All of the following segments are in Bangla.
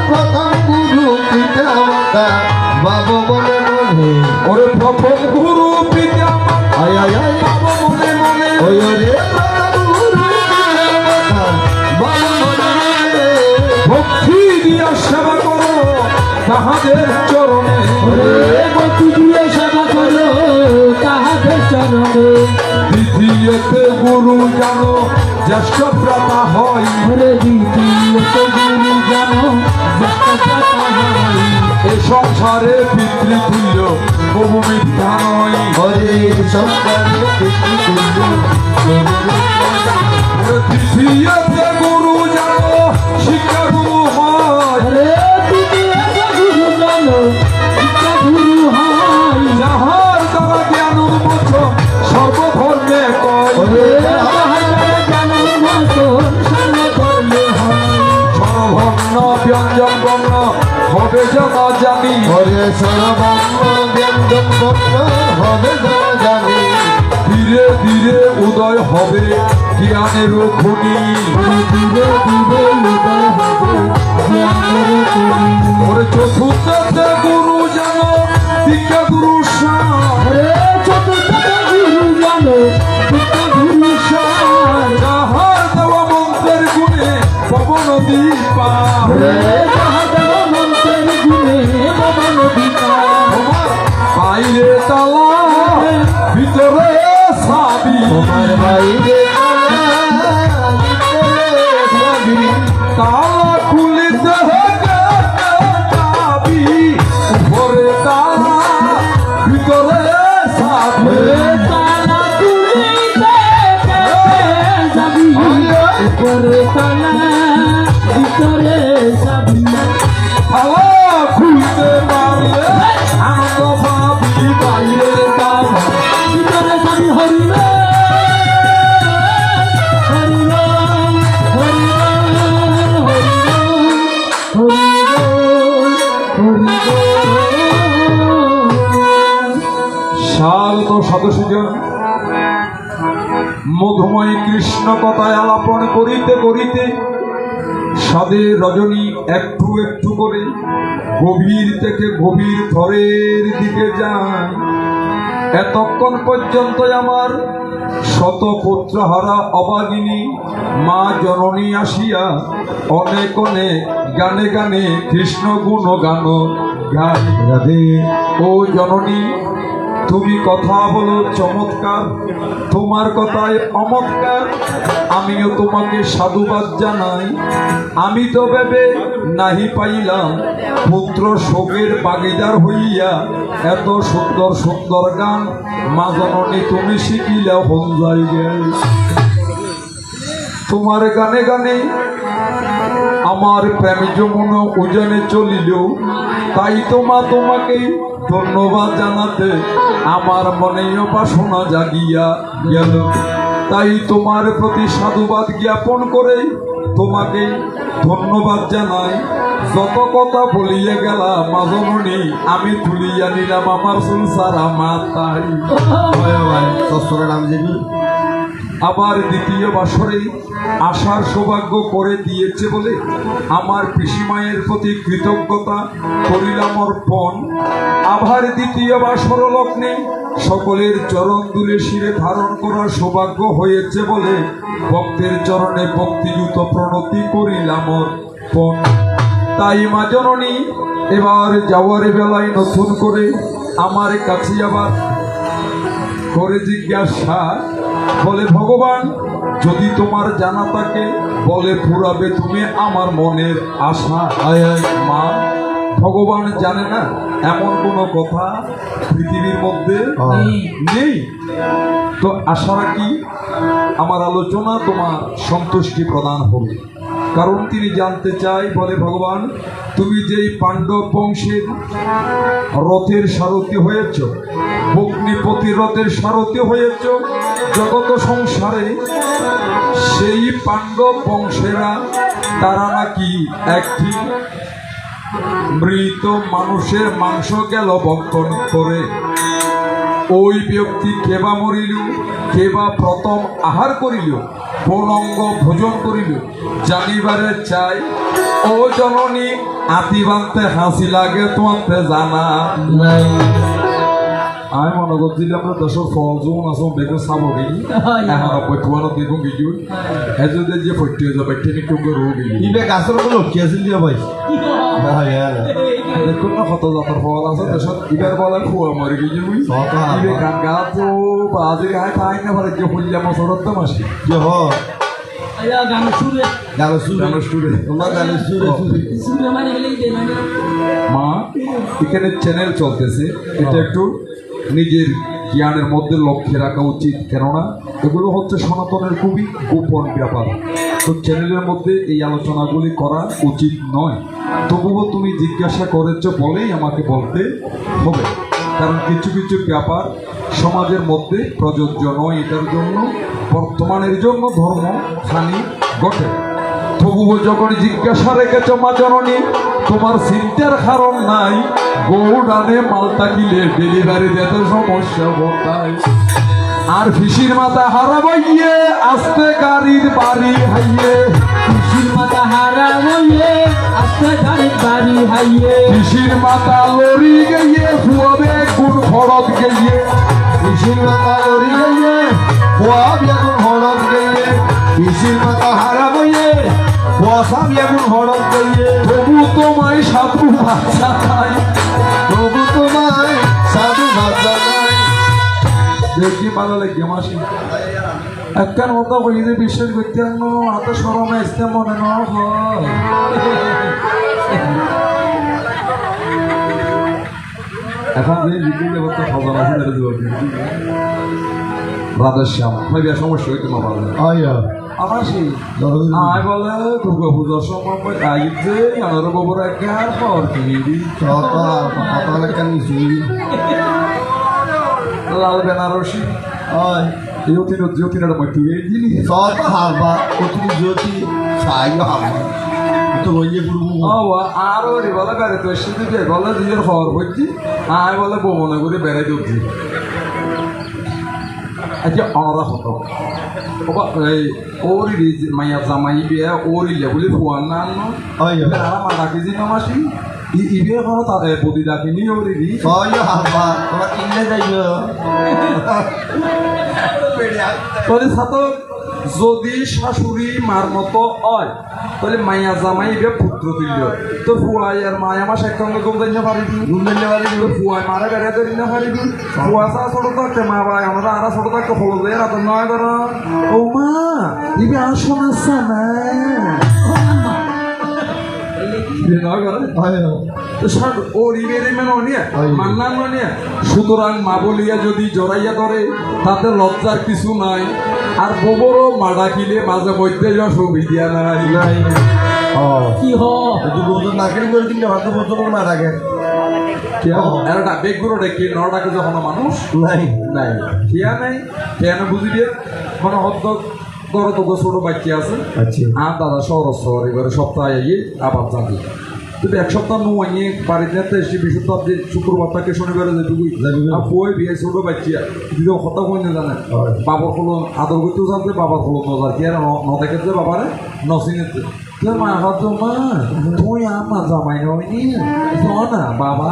প্রথম গুরু পিতা মাতা বাবা মনে মনে ওরে প্রথম গুরু পিতা মাতা আয় আয় আয় বাবা মনে মনে ওই রে প্রথম গুরু পিতা মাতা বাবা মনে মনে ভক্তি দিয়া সেবা করো তাহাদের চরণে ভক্তি দিয়ে সেবা করো তাহাদের চরণে দ্বিতীয়তে গুরু জানো জ্যেষ্ঠ ভ্রাতা হয় দ্বিতীয়তে গুরু জানো জ্যেষ্ঠ ভ্রাতা হয় এ সংসারে পিতৃতুল্য বহু মিথ্যা নয় হরে সংসারে পিতৃতুল্য তৃতীয়তে গুরু জানো শিক্ষা গুরু হয় তৃতীয়তে গুরু জানো শিক্ষা গুরু হয় যাহার দ্বারা জ্ঞান উন্মোচন সর্বধর্মে কয় জ্ঞান উন্মোচন সর্বধর্মে হয় স্বরবর্ণ ব্যঞ্জন বর্ণ হবে জানা জানি হরে সর্বর্ণ ব্যঞ্জন বর্ণ হবে জানি ধীরে ধীরে উদয় হবে জ্ঞানের খনি ধীরে ধীরে উদয় হবে জ্ঞানের খনি ওরে চতুর্থতে গুরু জানো শিক্ষা গুরু সার চতুর্থতে গুরু জানো শিক্ষা গুরু সার যাহার দেওয়া মন্ত্রের গুণে পবন দীপার মহাদেব মন্ত্রের গুণে পবন বিকার বাইরে তালা ভিতরে সাবি তোমার বাইরে তালা খুলিতে যাবি উপরে তালা ভিতরে সাবি তালা তুলিতে যাবি উপরে তালা ভিতরে যাবি তালা খুলতে পারলে আনন্দ পাবি বাইরে তালা ভিতরে যাবি হরিণ স্বাগত সদস্যজন মধুময় কৃষ্ণ কথায় আলাপন করিতে করিতে সাদের রজনী একটু একটু করে গভীর থেকে গভীর থরের দিকে যায় এতক্ষণ পর্যন্ত আমার শত পুত্রহারা অবাগিনী মা জননী আসিয়া অনেক অনেক গানে গানে কৃষ্ণ গুণ গান গায় রাধে ও জননী তুমি কথা বলো চমৎকার তোমার কথায় অমৎকার আমিও তোমাকে সাধুবাদ জানাই আমি তো ভেবে নাহি পাইলাম পুত্র শোকের বাগিদার হইয়া এত সুন্দর সুন্দর গান মা জননী তুমি শিখিলা হন জায়গায় তোমার গানে গানে আমার প্রেম যমুনা উজানে চলিল তাই তোমাকে ধন্যবাদ জানাতে আমার মনেও বাসনা জাগিয়া গেল তাই তোমার প্রতি সাধুবাদ জ্ঞাপন করে তোমাকে ধন্যবাদ জানাই যত কথা বলিয়া গেলা মাঝমণি আমি তুলিয়া নিলাম আমার সংসারা মাথায় নাম জানি আবার দ্বিতীয় বাসরে আসার সৌভাগ্য করে দিয়েছে বলে আমার পিসিমায়ের প্রতি কৃতজ্ঞতা করিলাম অর্পণ আবার দ্বিতীয় বাসর লগ্নে সকলের চরণ দুলে শিরে ধারণ করার সৌভাগ্য হয়েছে বলে ভক্তের চরণে ভক্তিযুত প্রণতি করিলাম অর্পণ তাই মা জননী এবার যাওয়ার বেলায় নতুন করে আমার কাছে আবার করে জিজ্ঞাসা বলে ভগবান যদি তোমার জানা থাকে বলে পুরাবে তুমি আমার মনের আশা আয় আয় মা ভগবান জানে না এমন কোনো কথা পৃথিবীর মধ্যে নেই তো আশা রাখি আমার আলোচনা তোমার সন্তুষ্টি প্রদান হবে কারণ তিনি জানতে চাই বলে ভগবান তুমি যেই পাণ্ডব বংশের রথের সারথি হয়েছ অগ্নিপতি রথের সারথি হয়েছ জগত সংসারে সেই পাণ্ডব বংশেরা তারা নাকি একটি মৃত মানুষের মাংস গেল ভক্ষণ করে ওই ব্যক্তি কেবা মরিল কেবা প্রথম আহার করিল কোন অঙ্গ ভোজন করিল জানিবারে চাই ও জননী আতি বানতে হাসি লাগে তোমাতে জানা নাই আমি মনে করছিলাম আমরা দেশের ফল যখন আসো বেগুন চাব গেলি এখন পৈঠুয়ানো বেগুন গেলি এজনে যে পৈঠু যাবে টেনে টুকু রোগ গেলি ইবে গাছের উপর লটকি আছিল দিয়া ভাই দেখুন না কত জাতের ফল আছে দেশত ইবার বলে খুয়া মরে গেলি মুই ইবে গান গাছ বাজে গায়ে খাই না পারে যে হইলাম সরত মাসি কি হ আয়া গান সুরে গানের সুরে তোমার গানের সুরে সুরে মানে গেলেই দে না মা এখানে চ্যানেল চলতেছে এটা একটু নিজের জ্ঞানের মধ্যে লক্ষ্যে রাখা উচিত কেননা এগুলো হচ্ছে সনাতনের খুবই গোপন ব্যাপার তো চ্যানেলের মধ্যে এই আলোচনাগুলি করা উচিত নয় তবুও তুমি জিজ্ঞাসা করেছ বলেই আমাকে বলতে হবে কারণ কিছু কিছু ব্যাপার সমাজের মধ্যে প্রযোজ্য নয় এটার জন্য বর্তমানের জন্য ধর্ম হানি ঘটে তবুও যখন জিজ্ঞাসা রেখেছ মা জননী তোমার চিন্তার কারণ নাই গৌড়ানে মালটা কিলে ডেলিভারি দিতে সমস্যা হতায় আর ফিসির মাথা হারাবাইয়ে আস্তে গাড়ির বাড়ি হাইয়ে খুশির মাথা হারা হইয়ে আস্তে গাড়ির বাড়ি হাইয়ে ফিসির মাথা লড়ি গিয়ে ফুয়াবে কোন খড়ত গিয়ে পিসির মাথা লড়ি গিয়ে খোয়া বেগুন হড়ক গিয়ে পিসির মাথা হারা বইয়ে বসা বেগুন হড়ক গিয়ে তবু তোমায় সাধু ভাষা নাই তবু তোমায় সাধু ভাষা নাই দেখি ভালো লাগে মাসি একখান মতো বইলে বিশ্বাস করতে হাতে সরমে আসতে মনে না হয় এখন যে বিদ্যুৎ ব্যবস্থা সাজানো আছে এটা দেবো রাধেশ্যাম ভাই সমস্যা হইতে না পারবে আয়া আমার সেই আয় বলে দুর্গা পূজার সময় আইতে আমার গোবর একখান পর কিনে দিই কথা কথা লেখা নিছি লাল বেনারসি আয় জ্যোতির মধ্যে দিলি সব হারবা কতনি জ্যোতি সাই হারবা তো রইয়ে গুরু আরো রে বলে বেড়ে তো শুধু যে বলে নিজের খবর বলছি আয় বলে বমনে করে বেড়াই দিচ্ছি আচ্ছা অনরা হতো এই ওরি মাইয়া জামাই বিয়া ওরি লেবুলি ফুয়ান না আয়া আমার ডাকি যে মাসি ইবে কোনো তাদের বদি ডাকিনি ওরি দি সয় হারবা তোরা কিনলে যাইও তাহলে সাতক যদি শাশুড়ি মার মতো হয় তাহলে মাইয়া জামাই বে পুত্র তুল্য তো ফুয়াই আর মায়া মা একসঙ্গে ঘুম দিতে পারিবি ঘুম দিতে পারিবি ফুয়াই মারা বেড়ে ধরি না পারিবি ফুয়া চা ছোট থাকতে মা ভাই আমরা আরা ছোট থাকতে হলো যে রাত নয় ধর ও মা ইবে আসো না সানা সুতরাং মা বলিয়া যদি জড়াইয়া ধরে তাতে লজ্জার কিছু নাই আর গোবরও মা ডাকিলে মাঝে মধ্যে অসুবিধা নাই কি হ দু বছর নাকের করে কিনলে হয়তো বছর না রাখে বেগুলো ডেকে নটাকে যখন মানুষ নাই নাই খেয়া নাই কেন বুঝিবে মানে হদ্দ ধরো তো ছোট বাচ্চা আছে আচ্ছা আর দাদা শহর এবারে সপ্তাহে আইয়ে আবার যাবে কিন্তু এক সপ্তাহ নিয়ে বাড়িতে এসে বিশুদ্ধ শুক্রবার থেকে শনিবারে যেটুকু আর বই বিয়ে ছোট বাচ্চা দিদি কথা কই না জানে বাবার হলো আদর করতেও জানতে বাবার হলো নজার কি আর ন দেখেছে বাবারে নসিনেছে মা হতো মা তুই আমার জামাই হয়নি না বাবা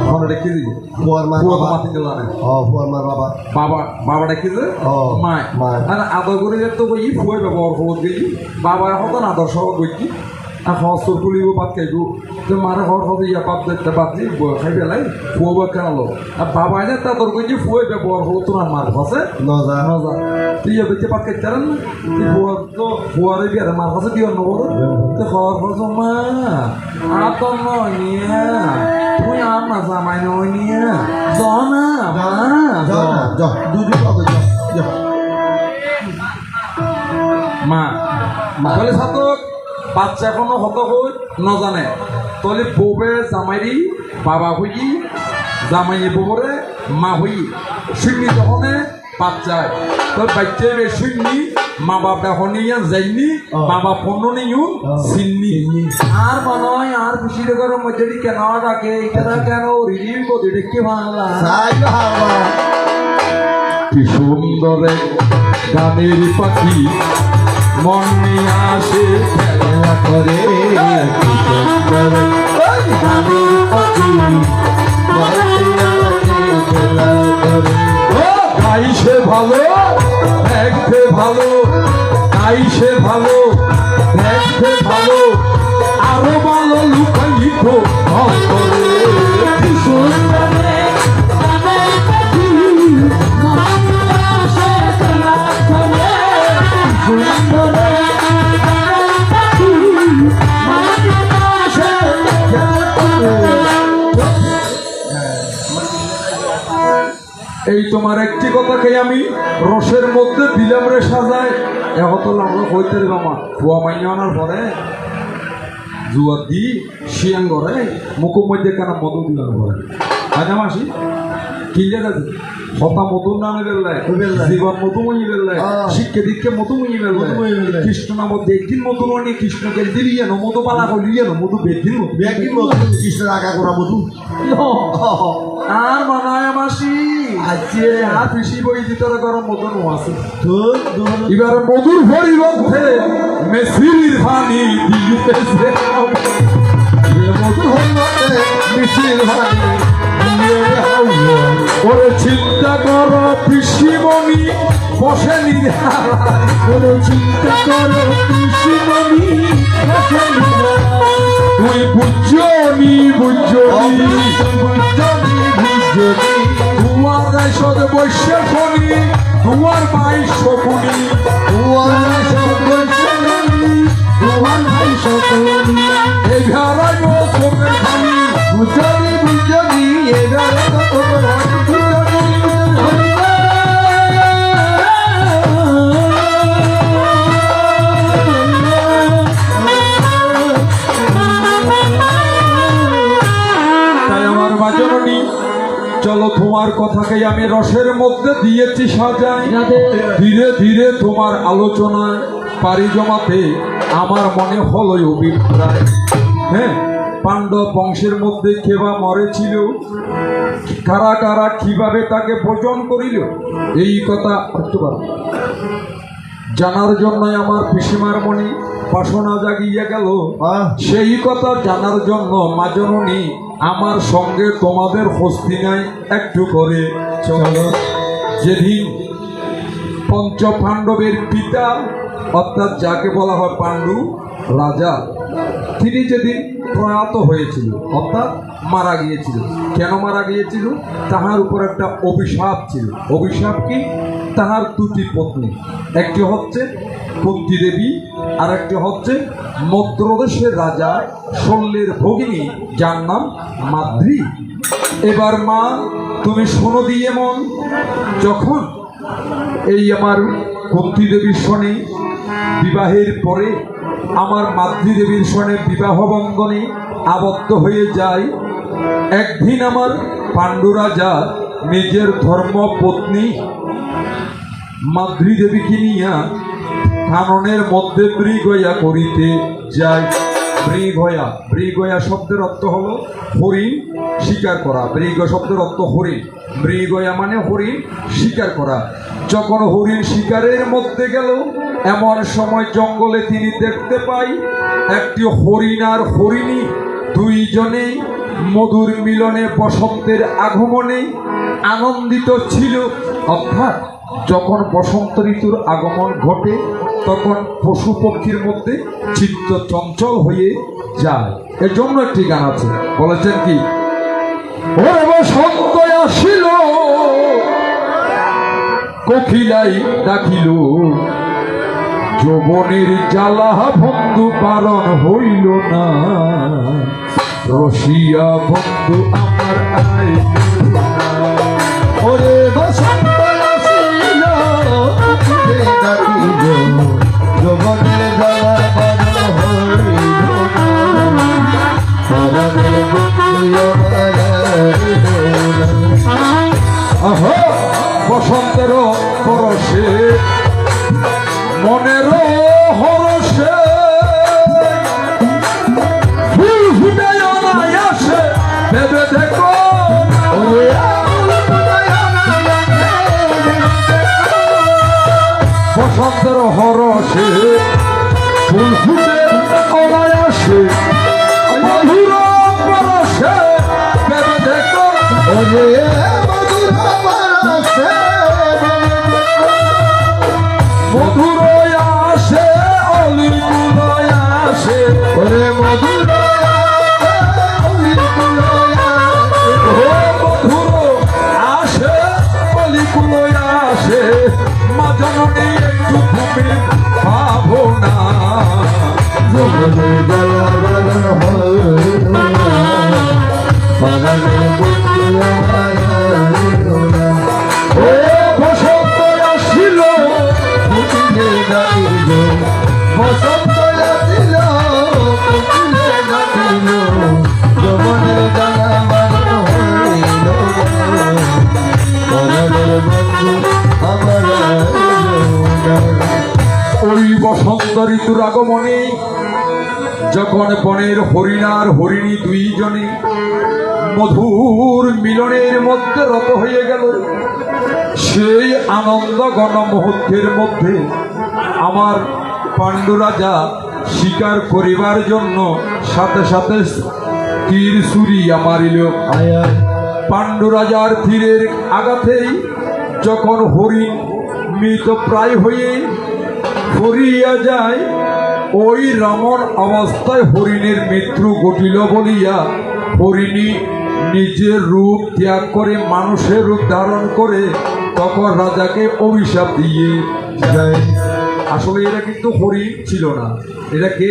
ঘরে রেখে দিই ফুয়ার মার পুরো বাবা মাতিতে জানে ফুয়ার মার বাবা বাবা ডেকেছে মায় আর আদর করে তো বই ফুয়ে ব্যবহার খবর দিই বাবা হতো না আদর সহ বইছি আর হস্তর তুলিব বাদ খাইব তো মারা ঘর হবে ইয়া বাদ দেখতে বাদ দিই খাই পেলাই ফুয়াবো কেনালো আর বাবা এনে তা তোর কইছি ফুয়ে ব্যবহার হলো তোর মার কাছে নজা নজা তুই বেঁচে বাদ খাইতে পারেন না তুই ফুয়ার তো ফুয়ারে বিয়ারে মার কাছে দিও নবর তো খবর করছো মা আতর নয় নিয়ে তুই আমার জামাই নয় নিয়ে জনা যা দুধ পাবে যা মা বলে সাতক বাচ্চা এখনো হত হই নজানে তলে বউবে জামাইরি বাবা হই জামাইয়ে বউরে মা হই শূন্য যখন বাচ্চায় তোর বাচ্চায় বে শূন্য মা বাপ এখন যাইনি মা বাপ পণ্য নিউ চিন্নি আর মনে হয় আর খুশি করে মধ্যে কেন ডাকে এটা কেন রিলিভ করে দেখতে বাংলা সাই হারবা কি সুন্দর গানের পাখি মন নিয়ে আসে খেলা করে কি সুন্দর ওই গানের পাখি মাঠে আসে খেলা করে ও গাইছে ভালো দেখতে ভালো গাইছে ভালো দেখতে ভালো আরো ভালো লুকাইত অন্তরে কি সুন্দরে গানের পাখি মনে আসে খেলা করে কি সুন্দরে গানের পাখি মনে আসে খেলা করে এই তোমার একটি কথাকে আমি রসের মধ্যে দিলাম রে সাজায় এখন তো আমরা হইতে রে মামা কুয়া মাইনে আনার পরে জুয়া দি শিয়াং করে মুখের মধ্যে কেন মধু দিলার পরে আজ মাসি কিনলে গেছে হতা মধু নামে বেললায় জীবন মধু মনি বেললায় শিক্ষা দীক্ষা মধু মনি বেললায় কৃষ্ণ নামত একদিন মধু মনি কৃষ্ণকে দিলিয়ানো মধু পালা করিলিয়ানো মধু বেদিন মধু ব্যাগিন মধু কৃষ্ণের আগা করা মধু আর মানায় মাসি আজকে আর পিসি বই ভিতরে গরম মধু নো আছে তোর এবার মধুর পরিবর্তে মেসির পানি দিতেছে মধু হইতে মিছিল ভাঙি দিয়ে হাওয়া ওরে চিন্তা কর পিসিমণি বসে নিরালায় কোনো চিন্তা করো কৃষ্ণমণি বসে নিরালায়। তুই বুঝনি বুঝনি তোমার গাইসদ বৈশ্য শনি তোমার বাইশ শকুনি তোমার ভাই সকলি এই ভেড়াই চোখের খানি তাই আমার বাজরণী চলো তোমার কথাকে আমি রসের মধ্যে দিয়েছি সাজাই ধীরে ধীরে তোমার আলোচনায় পারি জমাতে আমার মনে হলোই অভিপ্রায় হ্যাঁ পাণ্ডব বংশের মধ্যে কেবা মরেছিল কারা কারা কিভাবে তাকে ভোজন করিল এই কথা জানার জন্যই আমার পিসিমার মনে বাসনা জাগিয়ে গেল সেই কথা জানার জন্য মাজননী আমার সঙ্গে তোমাদের হস্তিনায় একটু করে চলো যেদিন পঞ্চ পাণ্ডবের পিতা অর্থাৎ যাকে বলা হয় পাণ্ডু রাজা তিনি যেদিন প্রয়াত হয়েছিল অর্থাৎ মারা গিয়েছিল কেন মারা গিয়েছিল তাহার উপর একটা অভিশাপ ছিল অভিশাপ কি তাহার দুটি পত্নী একটি হচ্ছে কুন্তী দেবী আর একটি হচ্ছে মদ্রদেশের রাজা শল্যের ভগিনী যার নাম মাদ্রি এবার মা তুমি শোনো দিয়ে মন যখন এই আমার কুন্তী দেবীর সনে বিবাহের পরে আমার মাতৃদেবীর সনে বিবাহ বন্ধনে আবদ্ধ হয়ে যায় একদিন আমার পাণ্ডু রাজা নিজের ধর্মপত্নী মাতৃদেবীকে নিয়ে কাননের মধ্যে মৃগয়া করিতে যায় মৃগয়া শব্দের অর্থ হলো হরিণ শিকার করা মৃগ শব্দের অর্থ হরিণ মৃগয়া মানে হরিণ শিকার করা যখন হরিণ শিকারের মধ্যে গেল এমন সময় জঙ্গলে তিনি দেখতে পাই একটি হরিণ আর হরিণী দুইজনেই মধুর মিলনে বসন্তের আগমনে আনন্দিত ছিল অর্থাৎ যখন বসন্ত ঋতুর আগমন ঘটে তখন পশু পক্ষীর মধ্যে চিত্ত চঞ্চল হয়ে যায় এর জন্য একটি গান আছে বলেছেন কি ওরে বসন্ত আসিল কোকিলাই ডাকিল যৌবনের জ্বালা বন্ধু পালন হইল না রসিয়া বন্ধু আমার আয় ওরে বসন্ত আসিল ডাকিল যৌবনের জ্বালা বন্ধ হইল আহো বসন্তের পরশে মনের হরসে ফুল ফুটে আসে ভেবে দেখো বসন্তের হরসে ফুল ফুটে অনায়াসে মধুর পরশে ভেবে দেখো ওরে মধুর পরশে মধুর আসে অলির কুলয় আসে ওরে মধুর মধুর আসে অলি কুলয় আসে মা জননী একটু তুমি ভাবনা ও বসন্ত আসিল বসন্ত আসিল কোকিলে ডাকিল যমনের জ্বালা বারণ হইল পরাণের বন্ধু আমার ওই বসন্ত ঋতুর আগমনে যখন বনের হরিণার হরিণী দুইজনে মধুর মিলনের মধ্যে রত হয়ে গেল, সেই আনন্দ ঘন মুহূর্তের মধ্যে আমার পাণ্ডু রাজা শিকার করিবার জন্য সাথে সাথে তীর ছুরিয়া মারিল। পাণ্ডু রাজার তীরের আঘাতেই যখন হরিণ মৃত প্রায় হয়ে ফরিয়া যায়, ওই রমণ অবস্থায় হরিণের মৃত্যু ঘটিল বলিয়া হরিণী নিজের রূপ ত্যাগ করে মানুষের রূপ ধারণ করে তখন রাজাকে অভিশাপ দিয়ে যায়। আসলে এরা কিন্তু হরিণ ছিল না, এটাকে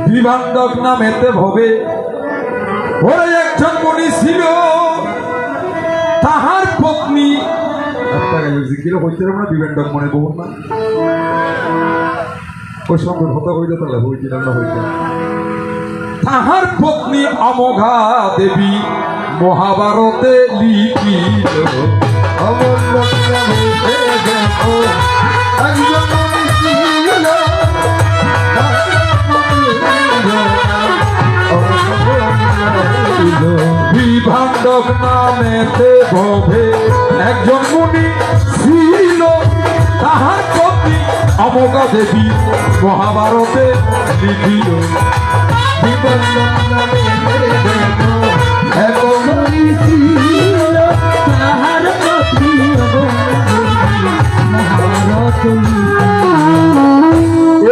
বিভাণ্ডক নামেতে ভবে ওরা একজন মণি ছিল, তাহার পত্নী হইতে না বিভাণ্ডক মনে বহু না ওই সঙ্গে হতা হইলে তাহলে হইছিল না হইতে তাহার পত্নী অমোঘা দেবী মহাভারতে লিখিল অমর লোকরা বলতে দেখো একজন মনি ছিল বিভাণ্ডক নামেতে ভবে একজন মুনি ছিল, তাহার পত্নী অমোঘা দেবী মহাভারতে লিখিল তাহার পত্নী মহাভারত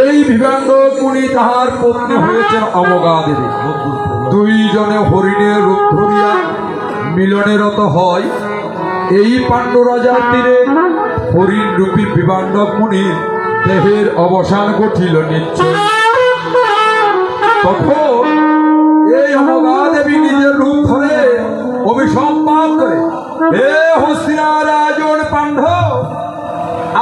এই বিভাণ্ডক মুনি তাহার পত্নী হয়েছেন অমোঘা দেবী। দুইজনে হরিণের রূপ ধরিয়া মিলনেরত হয়। এই পাণ্ডু রাজার তীরে হরিণ রূপী বিভাণ্ডক মুনির দেহের অবসান ঘটিল নিশ্চয়। তখন এই অমোঘা দেবী নিজের রূপ ধরে অভিসম্পাদ করে, হে হস্তিনার রাজন পাণ্ডব,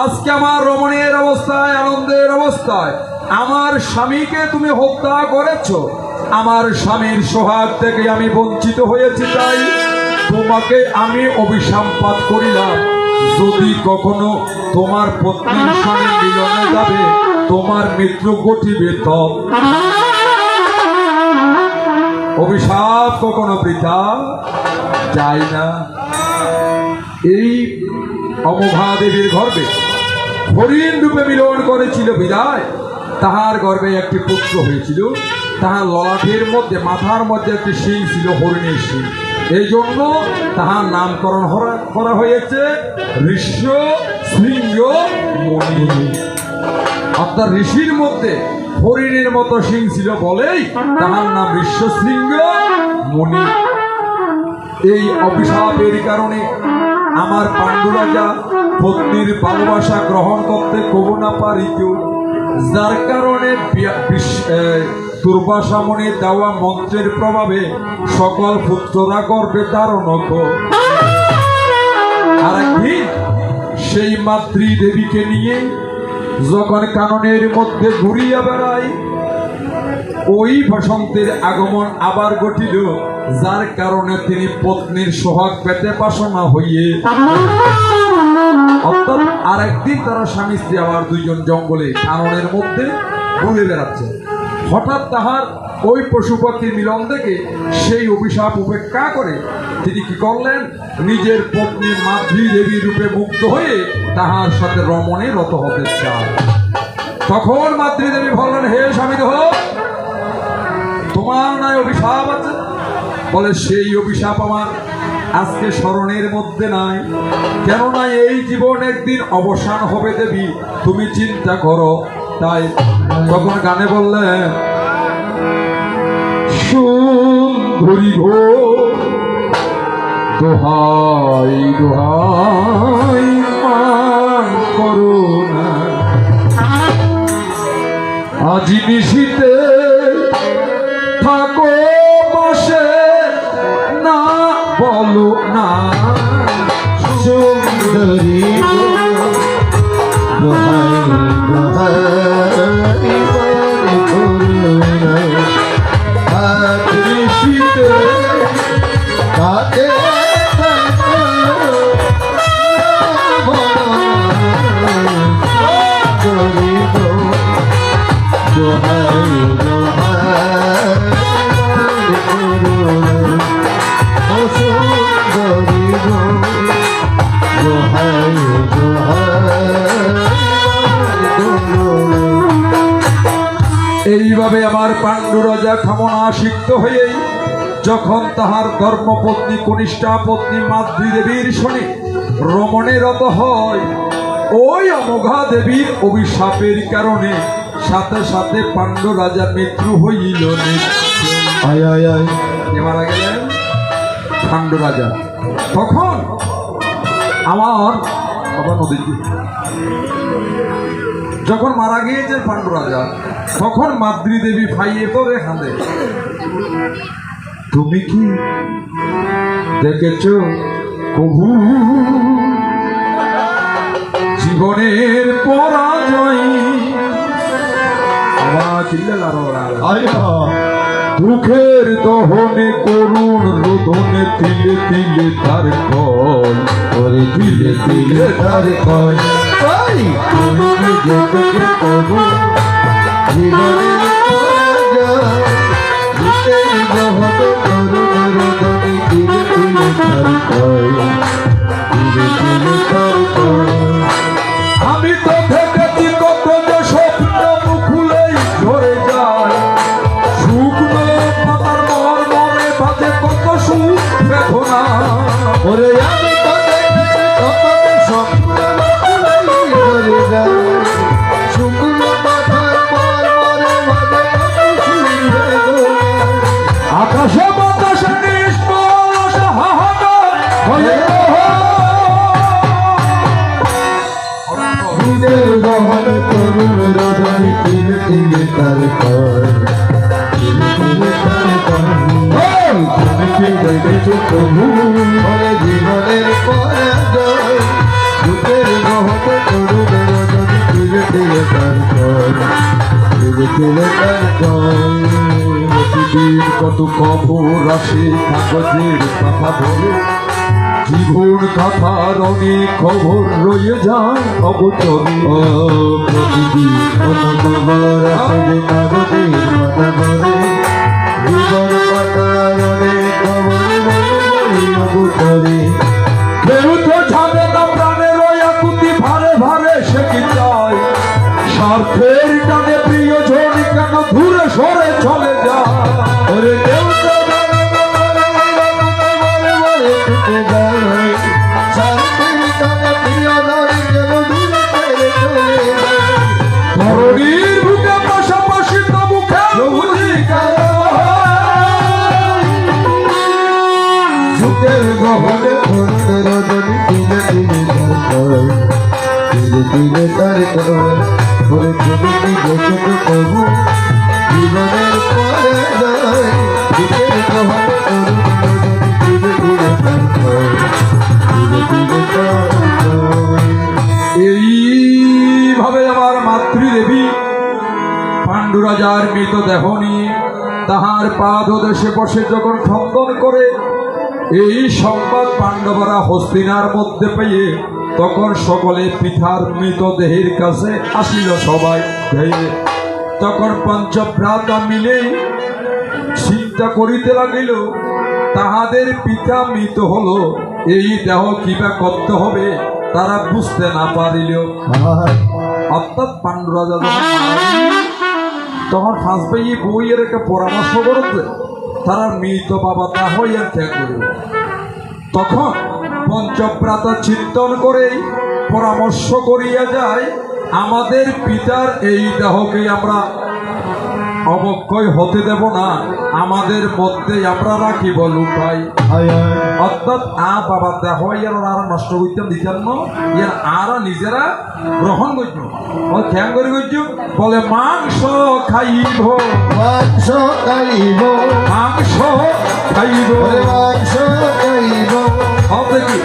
আজকে আমার রমণীর অবস্থায় আনন্দের অবস্থায় আমার স্বামীকে তুমি হত্যা করেছ, আমার স্বামীর সোহাগ থেকে আমি বঞ্চিত হয়েছি, তাই তোমাকে আমি অভিসম্পাদ করিলাম। যদি কখনো তোমার পত্নীর সঙ্গে মিলনে যাবে তোমার মৃত্যু ঘটিবে, তব অভিশাপ কখনো বৃথা যায় না। এই অমোঘা দেবীর গর্ভে হরিণ রূপে মিলন করেছিল বিদায় তাহার গর্ভে একটি পুত্র হয়েছিল। তাহার ললাটের মধ্যে মাথার মধ্যে একটি শিং ছিল, হরিণের শিং। এই জন্য তাহার নামকরণ করা হয়েছে ঋষ্য শৃঙ্গ মণি। অর্থাৎ ঋষির মধ্যে হরিণের মতো শিং ছিল বলেই তাহার নাম ঋষ্য শৃঙ্গ মণি। এই অভিশাপের কারণে আমার পাণ্ডু রাজা পত্নীর ভালোবাসা গ্রহণ করতে কবু না পারিত, যার কারণে দুর্বাসা মুনির দেওয়া মন্ত্রের প্রভাবে সকল পুত্ররা গর্ভে ধারণ হতো। আর একদিন সেই মাতৃদেবীকে নিয়ে যখন কাননের মধ্যে ঘুরিয়া বেড়ায়, ওই বসন্তের আগমন আবার ঘটিল, যার কারণে তিনি পত্নীর সোহাগ পেতে বাসনা হইয়ে অর্থাৎ আর একদিন তারা স্বামী স্ত্রী আবার দুইজন জঙ্গলে কাননের মধ্যে ঘুরে বেড়াচ্ছে। হঠাৎ তাহার ওই পশু পাখির মিলন থেকে সেই অভিশাপ উপেক্ষা করে তিনি কি করলেন, নিজের পত্নী মাতৃদেবী রূপে মুক্ত হয়ে তাহার সাথে রমণে রত হতে চান। তখন মাতৃদেবী বললেন, হে স্বামী দেহ, তোমার নয় অভিশাপ আছে? বলে, সেই অভিশাপ আমার আজকে স্মরণের মধ্যে নাই। কেননা এই জীবন একদিন অবসান হবে দেবী, তুমি চিন্তা করো। তাই তখন গানে বললেন, সুন্দরী গো দোহাই দোহাই মান করো না, আজি নিশীতে থাকো বসে না, বলো না সুন্দরী দোহাই দোহাই মান করুণা, নিশীতে কাকে এইভাবে আমার পাণ্ডু রাজা কামনা সিক্ত হয়ে যখন তাহার ধর্মপত্নী কনিষ্ঠা পত্নী মাতৃদেবীর শোনে রমণে রত হয়, ওই অমোঘা দেবীর অভিশাপের কারণে সাথে সাথে পাণ্ডু রাজা মৃত্যু হইল। আয় আয় আয় কে মারা গেলেন? পাণ্ডু রাজা। তখন আমার নদীজি যখন মারা গিয়েছে পাণ্ডু রাজা, তখন মাতৃদেবী ফাইয়ে তোরে কাঁদে, তুমি কি দেখেছ কবু জীবনের পরাজয়? আমার দুঃখের দহনে করুণ রোদনে তিলে তিলে তার কল, ওরে দিলে দিলে তার কয়, ওই তুমি যেতে কবু জীবনের পরাজয়, বুকের জহত করুণ রোদনে দিলে দিলে তার কয়, দিলে দিলে তার কয়। আমি তো দেখেছি কত যে স্বপ্ন মুখুলেই ঝরে যায়, শুকনো পাতার মর মরে বাজে কত সুখ বেদনা। ওরে আমি তো দেখেছি কত যে স্বপ্ন মুখুলেই ঝরে যায়, শুকনো পাতার মর মরে বাজে কত সুখ বেদনা। আকাশে বাতাসে নিষ্পল হাহাকার হয়ে দিনের বহন করুণ রোদনে তিলে তিলে তার কয়, তিলে তিলে তার কয়। তুমি কি দেখেছো প্রভু ওরে জীবনের পরাজয়, বুকের বহন করুণ রোদনে তিলে তিলে তার কয়, তিলে তিলে তার কয়। প্রতিদিন কত খবর আসে কাগজের কথা বলে, জীবন কথার অনেক খবর রয়ে যায় অবচরে। ও প্রতিদিন কত খবর আসে কাগজের কথা বলে, জীবন পাতার অনেক খবর অবতরে। কেউ তো যাবে না প্রাণের আকুতি ভারে ভারে, সে কি চায় স্বার্থের টানে প্রিয়জন কেন দূরে সরে চলে যায়। ওরে কেউ তো ছুটে যায়, শান্তির টানে প্রিয় ধরে কেন দূরে ছেড়ে চলে যায়। ধরণীর বুকে পাশাপাশি তবু খেল বুঝি বুকের গহনে করুণ রোদনে তিলে তিলে তার কয়, তিলে তিলে তার কয়। ওরে তুমি কি দেখেছো প্রভু জীবনের পরাজয়, বুকের গহনে করুণ রোদনে তিলে তিলে তার কয়, তিলে তিলে তার কয়। এইভাবে আমার মাতৃদেবী পাণ্ডু রাজার মৃতদেহ নিয়ে তাহার পাদদেশে বসে যখন খন্দন করে, এই সংবাদ পাণ্ডবরা হস্তিনার মধ্যে পেয়ে তখন সকলে পিতার মৃতদেহের কাছে আসিল সবাই। তখন পঞ্চভ্রাতা মিলে চিন্তা করিতে লাগিল, তাহাদের পিতা মৃত হলো, এই দেহ কিবা করতে হবে তারা বুঝতে না পারিল। অর্থাৎ পাণ্ডু রাজা যখন মারা গেল, তখন ফাঁস ভাই বইয়ের একটা পরামর্শ করতে তারা মৃত বাবা তা হইয়া ত্যাগ করবে। তখন পঞ্চপ্রাত চিন্তন করেই পরামর্শ করিয়া যায় আমাদের পিতার এই দেহকে আমরা অবক্ষয় হতে দেব না, আমাদের মধ্যে আমরা রাখিব লুকাই। অর্থাৎ বাবা দেহ ইয়ার আর নষ্ট করতাম দিতাম না, ইয়ার আর নিজেরা গ্রহণ করছ ও খ্যাং করে করছ বলে মাংস খাইব, মাংস খাইব, মাংস খাইব, মাংস খাইব। হবে কি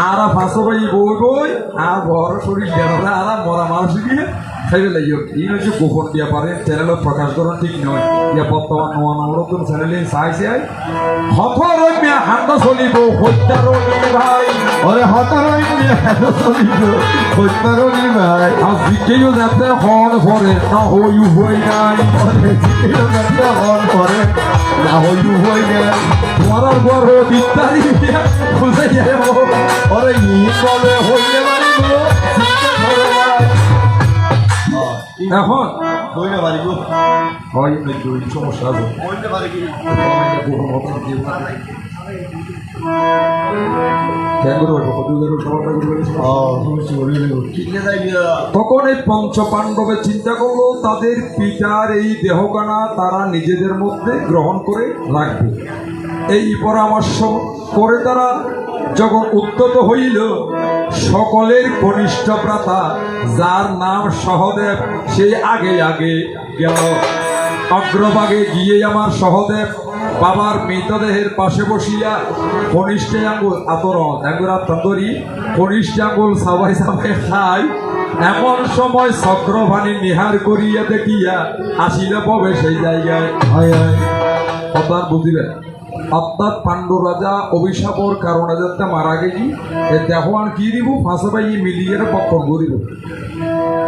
আর ফাঁসো ভাই বই বই আর বড় শরীর গেলে আর মরা মানুষ গিয়ে খাইবে লাগিও। এই হচ্ছে গোপন ব্যাপারে চ্যানেল প্রকাশ করা ঠিক নয়। ইয়া বর্তমান নোয়া নতুন চ্যানেলে চাইছে হতরম্যে হান্ড চলিব হত্যারণী ভাই, ওরে হতারণ্যে হাঁটা চলিব হত্যারণী ভাই। আর জিকেও যাতে হন পরে না হইউ হই নাই, ওরে জিকেও যাতে হন পরে না হইউ হই নাই। মরার বড় ইত্যাদি খুঁজে যাব। ওরে ই বলে হইলে মারিব জিকে ধরে ভাই। এখন হইলে মারিব, হয় দুই সমস্যা আছে। হইলে মারিব। তখন এই পঞ্চ পাণ্ডবে চিন্তা করলো তাদের পিতার এই দেহকানা তারা নিজেদের মধ্যে গ্রহণ করে রাখবে। এই পরামর্শ করে তারা যখন উদ্যত হইল, সকলের কনিষ্ঠ ভ্রাতা যার নাম সহদেব সেই আগে আগে গেল। অগ্রভাগে গিয়ে আমার সহদেব বাবার মৃতদেহের পাশে বসিয়া কনিষ্ঠ আঙ্গুল আতরণ এগুলা তন্দরি কনিষ্ঠ আঙ্গুল সবাই সবাই খায়। এমন সময় চক্রভানি নিহার করিয়া দেখিয়া আসিল পবে সেই জায়গায়। কথা বুঝিলেন? অর্থাৎ পাণ্ডু রাজা অভিশাপর কারণে যাতে মারা গেছি এ দেহওয়ান কি দিব ফাঁসে পাই মিলিয়ে পক্ষ করিব।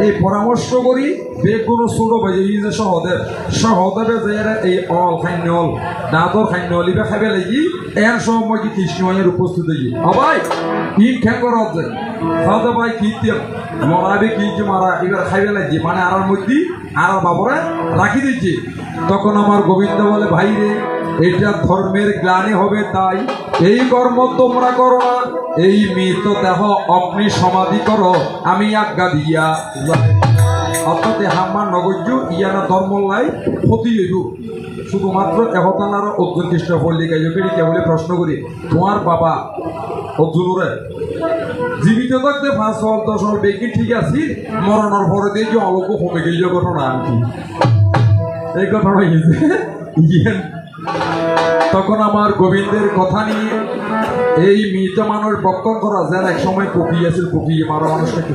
এই পরামর্শ করি বেগুনো ছোট বাজে এই যে সহদেব সহদেবে যে এই অল খান্যল দাঁতর খান্যলিবে খাবে লাগি এর সময় কি কৃষ্ণের উপস্থিত হয়ে সবাই কি খ্যাঙ্গর যে সহদেব ভাই কি মরাবে কি যে মারা এবার খাইবে লাগি মানে আর মধ্যে আর বাবরে রাখি দিচ্ছি। তখন আমার গোবিন্দ বলে ভাই রে এটা ধর্মের গ্লানি হবে, তাই এই কর্ম তোমরা করো না, এই মৃত দেহ অগ্নি সমাধি করো আমি আজ্ঞা দিয়া। অর্থাৎ হাম্মার নগর্য ইয়ানা ধর্মলাই ক্ষতি হইব। শুধুমাত্র একতানার অর্জুন কৃষ্ণ পল্লিকাইজকে কেবলে প্রশ্ন করি তোমার বাবা অর্জুনরে জীবিত থাকতে 5-10 বেশি ঠিক আছে, মরণের পরে দিয়ে যে অলক কমে গেল ঘটনা আর কি এই ঘটনা হয়েছে। তখন আমার গোবিন্দের কথা নিয়ে এই মৃত মানুষ বক্ষণ করা যেন এক সময় কুপিয়েছিল, কুপিয়ে মারা মানুষটাকে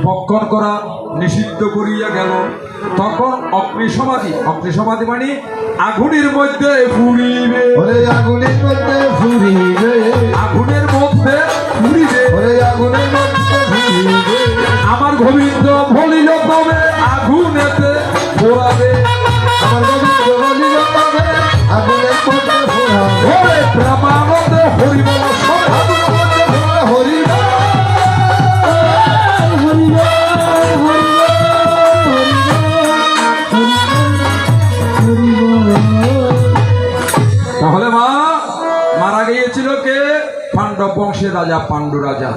বক্ষণ করা নিষিদ্ধ করিয়া গেল। তখন অগ্নিসমাধি, অগ্নিসমাধি মানে আগুনের মধ্যে ফুরিবে, আগুনের মধ্যে ফুরিবে, আগুনের মধ্যে ফুরিবে, আগুনের মধ্যে ফুরিবে। আমার গোবিন্দ বলিল তবে আগুনেতে পোড়াবে, আমার গোবিন্দ বলিল তবে আগুনের মধ্যে পোড়াবে। ওরে প্রামাণতে হরিবল সবে আগুনের মধ্যে হরিব তাহলে মা মারা গিয়েছিল কে? পাণ্ডব বংশের রাজা পাণ্ডু রাজা।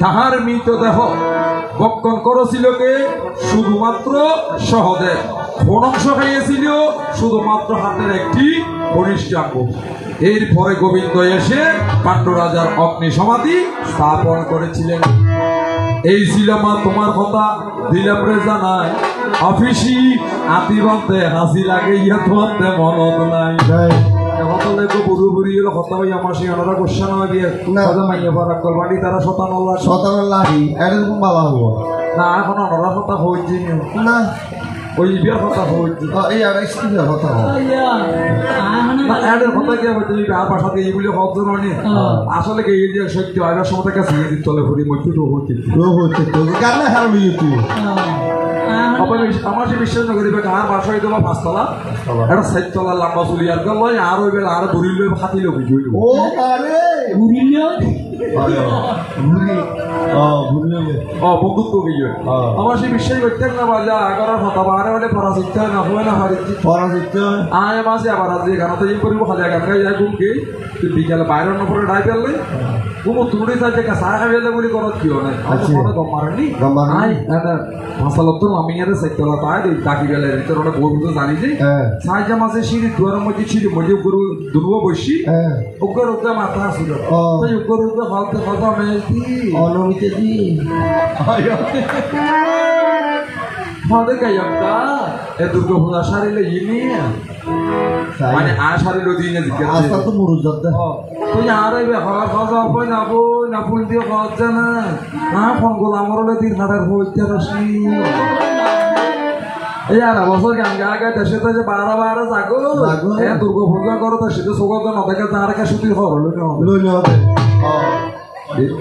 তাহার মৃতদেহ বক্ষণ করেছিল কে? শুধুমাত্র সহদেব। কোন অংশ খাইয়েছিল? শুধুমাত্র হাতের একটি কনিষ্ঠ আঙ্গুল। এরপরে গোবিন্দ এসে পাণ্ডু রাজার অগ্নি সমাধি স্থাপন করেছিলেন। এই ছিল মা তোমার কথা দিলাম রে জানাই, অফিসি আতি বলতে হাসি লাগে ইয়া তোমার মনত নাই। কথালে বুড়ো বুড়ি হলো কথা ভাই আমার সেই অনারা কোশ্চেন দিয়ে কথা মাইয়া পারা কলবাড়ি তারা শতানো লাগি এরকম বাবা হবো না এখন অনারা কথা হয়েছে না, ওই বিয়ার কথা হয়েছে এই আর স্ত্রীর কথা হবে এর কথা কি হচ্ছে বিয়ার বাসাতে এইগুলি হত মানে আসলে কি এই যে সত্যি আইবার সময় থেকে সিয়ে দিতে চলে ঘুরি মধ্যে তো হচ্ছে তো গানে হারবি তুই আমার সে বিশ্বাস না করিবে আর বাসা হইতে বা 5 তলা একটা 7 তলা লম্বা চুলি আর গেল আর ওই বেলা আর বুড়ি লই হাতি লই ও আরে ঘুরিল বুড়ি ভুললে বন্ধুত্ব গিয়ে ও। আমার সেই বিশ্বাস করতে না বাজা আগর হতা বারে বলে পরাজিত না হয় না হারিছি পরাজিত আয় মাসে আবার আজ এখানে তো ইয়ে করবো খালি এখান থেকে যাই ঘুমকে তুই বিকালে বাইরের নপরে ডাই পেলে ঘুমো তুড়ি যাচ্ছে সারা খাইলে বলি করত কি হয় আচ্ছা। গম মারেনি গম মারেনি? আয় ভাষালত তো আমি এর সাইকেল তাই ডাকি গেলে তোর ওটা বই তো জানি যে হ্যাঁ সাহায্য মাসে সিঁড়ি দুয়ারের মধ্যে সিঁড়ি মধ্যে গরু দুর্ব বসি হ্যাঁ উগ্র উগ্র মাথা আসছিল ও। তাই উগ্র উগ্র হলতে হলতে মেলতি অনুমিতে দি হলতে গায়কটা এ দুর্গা পূজা সারিলে ইনি মানে আর সারিলে দিনে জিজ্ঞাসা আস্তা তো মুরুজাত দে তুই আর এই খাওয়া খাওয়া বই না ফুল দিয়ে খাওয়াচ্ছে না না ফোন করলো আমার হলে 3 হইতে রসনি এই আর বছর গান গা গা দেশে তো যে 12 জাগো জাগো। দুর্গা পূজা করো তো সেটা সৌগত না দেখে তার কাছে শুধু হলো লই হবে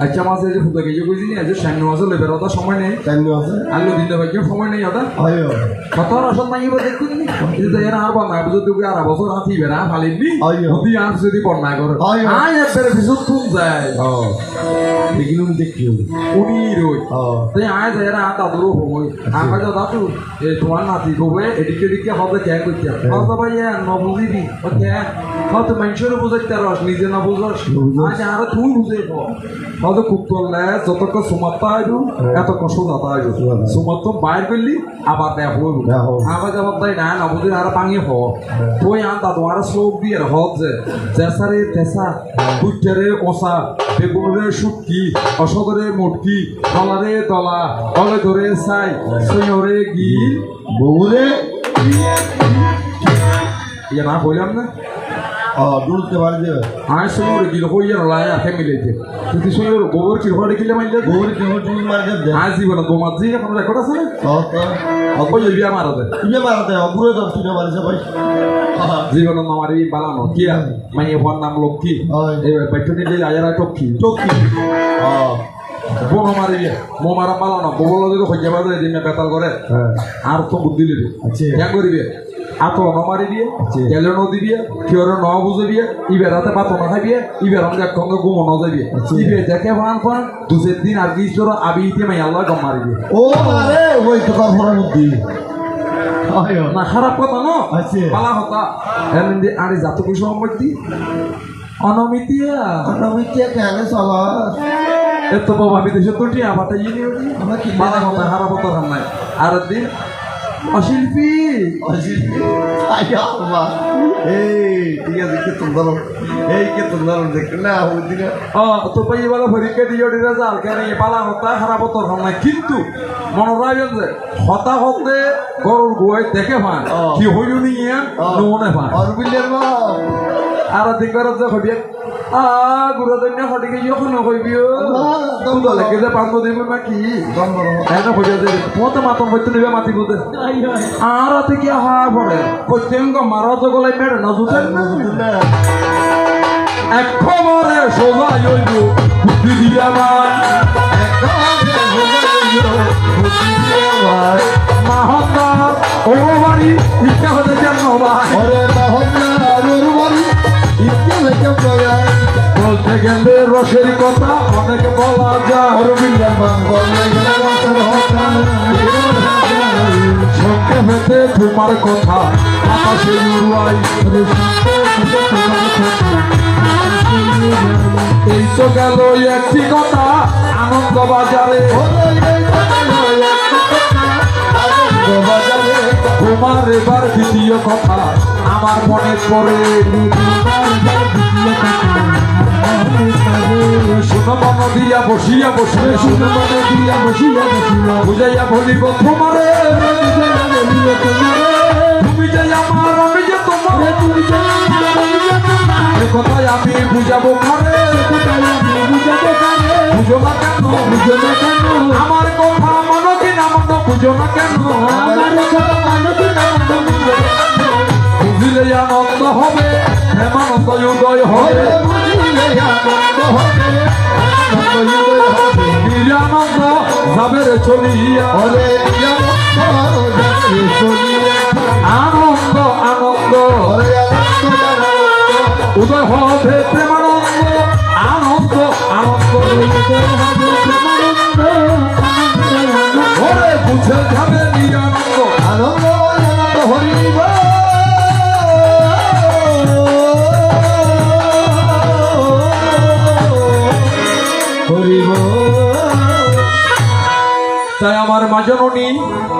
আচ্ছা মাসে যে ফুটা গিয়ে বুঝি নি আজ সামনে মাসে লেবার ওটা সময় নেই টাইম আছে আলু দিন দেবে কেউ সময় নেই ওটা আয়ো কত রসন নাই এবার দেখুন এই যে এরা আর বানা বুঝো তুই আর বছর হাতি বেরা ফালিবি আইয়ো। যদি আর যদি বন্যা করে আইয়ো। আয় এবারে বিশুদ্ধ তুম যায় ও দেখিলুম দেখিও উনি রই ও তাই আয় যায় এরা দাদুরও সময় আমার যা দাদু এই তোমার নাতি কবে এদিকে এদিকে হবে কে করতে হয়তো ভাই ন বুঝিবি ও কে হয়তো মানুষেরও বুঝাইতে রস নিজে না বুঝাস আজ আর তুই বুঝে হয়তো খুব করলে যতক্ষণ সুমাত্তা আইবু এতক্ষণ সোজাতা আইবু সুমাত্ত বাইর করলি আবার দেখ দেখো। আবার যাবার তাই না বুঝি আর পাঙি হ তুই আন দাদু আর চোখ দিয়ে হত যে জেসারে তেসা কুইটারে ওসা বেগুনরে শুটকি অসদরে মুটকি তলারে তলা তলে ধরে চাই সৈয়রে গিল বউরে ইয়ে না কইলাম না ডুলতে পারি দেবে আয় সৈয়রে গিল হইয়া রলায় আখে মিলেছে তুই সৈয়র গোবর কি ঘরে কিলে মাইলে বউরে কেউ তুমি মার দে আজ জীবনে গোমাত জি এখন রেকর্ড আছে না তো অপয় বিয়া মারা দেয় ইয়ে মারতে অপুরে দর তুই মারিছে ভাই জীবনের নামারি বালানো কি মাইয়ে ভর নাম লক্ষ্মী হয়। এই বাইটনি যে আয়ারা টক্কি চকি বোনো মারি মো মারা বালানো বগল যদি হইয়া বাজে দিনে বেতাল করে হ্যাঁ আর তো বুদ্ধি দিবে আচ্ছা। क्या করিবে আত নমারি দিয়ে আচ্ছা। তেলে নদী দিয়ে কিয়র ন বুঝে দিয়ে ইবের হাতে পাতো না খাইবে ইবের আমাকে একসঙ্গে গুমো ন যাবে আচ্ছা। ইবে দেখে ফান ফান দুসের দিন আর কি ঈশ্বর আবি ইতে মাই আল্লাহ গম মারিবে ও আরে ওই তো তার ফোন বুদ্ধি আয়ো না খারাপ কথা ন আচ্ছা। পালা হতা এমনি আরে জাত কিছু সম্পত্তি অনমিতিয়া অনুমিতে কেন চলা এত বাবা বিদেশে তো টিয়া বাতা ইনি আমরা কি পালা হতা খারাপ হতা কাম নাই আর দিন অশিল্পী আয়া বাবা এই ঠিক আছে কে তোমরা এই কে তোমরা দেখতে না ওদিকে তো পাই বলে পরীক্ষা দিয়ে ওটিরা জাল কেন এ পালা হতা খারাপ হতা কাম নাই কিন্তু মনে রাখবেন যে হতা হতে গরুর গুয়াই দেখে পান কি হইল নিয়ে নমনে পান অরবিলের মা আর দিন করে যে হইবে গুড়া দন্য হটিকে যখন হইবিও তো লাগে যে পান দিব না কি এনে হইবে যে মতে মাতন হইতে নিবে মাতি বুঝে আর থেকে হা পড়ে প্রত্যঙ্গ মারা তো গলাই মেরে না জুতে এক খবরে সোজা হইব বুদ্ধি দিয়া মান মাহন্দা ও বাড়ি ইচ্ছা হতে যেন ভাই বলতে গেলে রসের কথা অনেক বলা যায় সঙ্গে পেতে তোমার কথা আকাশে উড়াই এই তো গেল একটি কথা আনন্দ বাজারে তোমার এবার দ্বিতীয় কথা আমার মনে পড়ে শুনো মন দিয়া বসিয়া বসিয়া শুনো মন দিয়া বসিয়া বসিয়া বুঝাইয়া বলিব তোমারে তুমি যে আমার আমি যে তোমার কথাই আমি বুঝাবো কারে বুঝো না কেন আমার কথা মানো কি না মানো বুঝো না কেন বুঝিলে আনন্দ হবে প্রেমানন্দ উদয় হবে আনন্দ যাবে রে চলিয়া আনন্দ আনন্দ উদয় হবে প্রেমানন্দ আনন্দ আনন্দ আমার মা জননী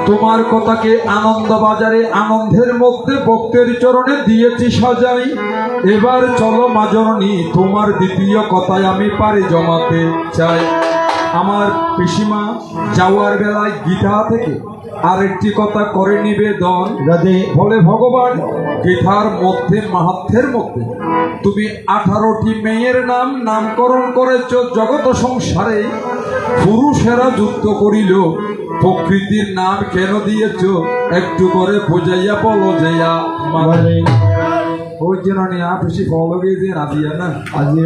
তোমার কথাকে আনন্দ বাজারে আনন্দের মধ্যে ভক্তের চরণে দিয়েছি সাজাই। এবার চলো মা জননী তোমার দ্বিতীয় কথায় আমি পারে জমাতে চাই। আমার পিসিমা যাওয়ার বেলায় গীতা থেকে আরেকটি কথা করে নিবেদন। রাধে বলে ভগবান গীতার মধ্যে মাহাত্ম্যের মধ্যে তুমি 18টি মেয়ের নামকরণ করেছ জগৎ সংসারে। পুরুষেরা যুদ্ধ করিল প্রকৃতির নাম কেন দিয়েছ একটু করে বুঝাইয়া বলো যেয়া মানে ওই জন্য নিয়ে বেশি ফলো গিয়ে রাজিয়া না আজি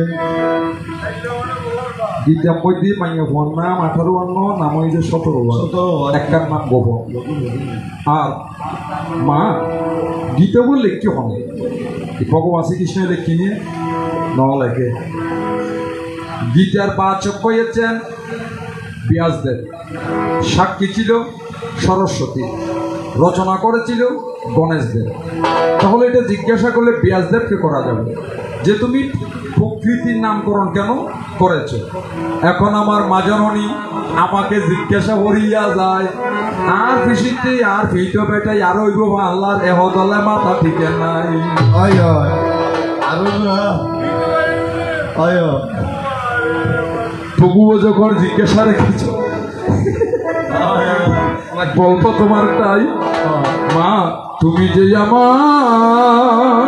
গীতা মধ্যে মাইয়া ফোন নাম 18 নাম হয়েছে 17 একটার নাম গোপন। আর মা গীতা বললে কি হবে ভগবান শ্রীকৃষ্ণ লেখি নিয়ে ন লেখে গীতার বাচক হয়েছেন ব্যাসদেব, সাক্ষী ছিল সরস্বতী, রচনা করেছিল গণেশদেব। তাহলে এটা জিজ্ঞাসা করলে ব্যাসদেবকে করা যাবে যে তুমি প্রকৃতির নামকরণ কেন করেছ। এখন আমার মা জননী আমাকে জিজ্ঞাসা করিয়া যায় আর পিসিতে আর ভিটো বেটাই আর হইব আল্লাহর এহদলে মাথা ঠিকে নাই। আয় আরো না আয় তবুও যখন জিজ্ঞাসা রেখেছ বলতো তোমার তাই মা তুমি যে আমার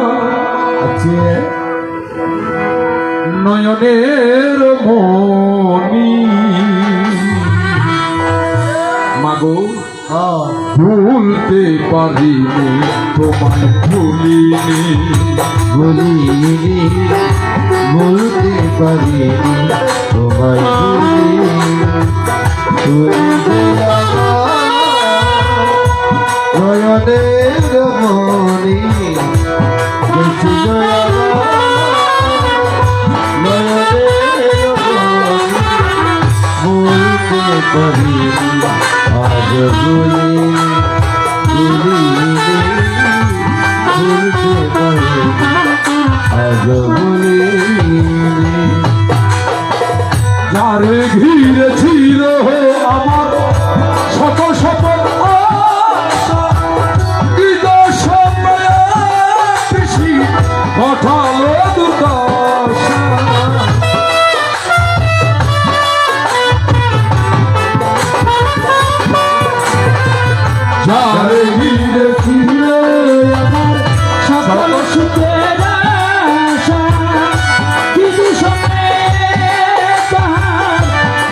আছে নয়নের মনি মাগো ভুলতে পারিনি তোমায় ভুলিনি ভুলিনি বলতে পারিনি তোমায় ভুলিনি নয়নের মনি দেখি নয়নের মনি বলতে পারিনি আজ ভুলিনি ভুলতে পারিনি আজ ভুলিনি যার ঘিরে ছিল আমার শত শত আশা, হৃদয় সময়ে কৃষি ঘটালো দুর্দশা। যার ঘিরে ছিল আমার সকল সুখের আশা, কিছু সময়ে তাহার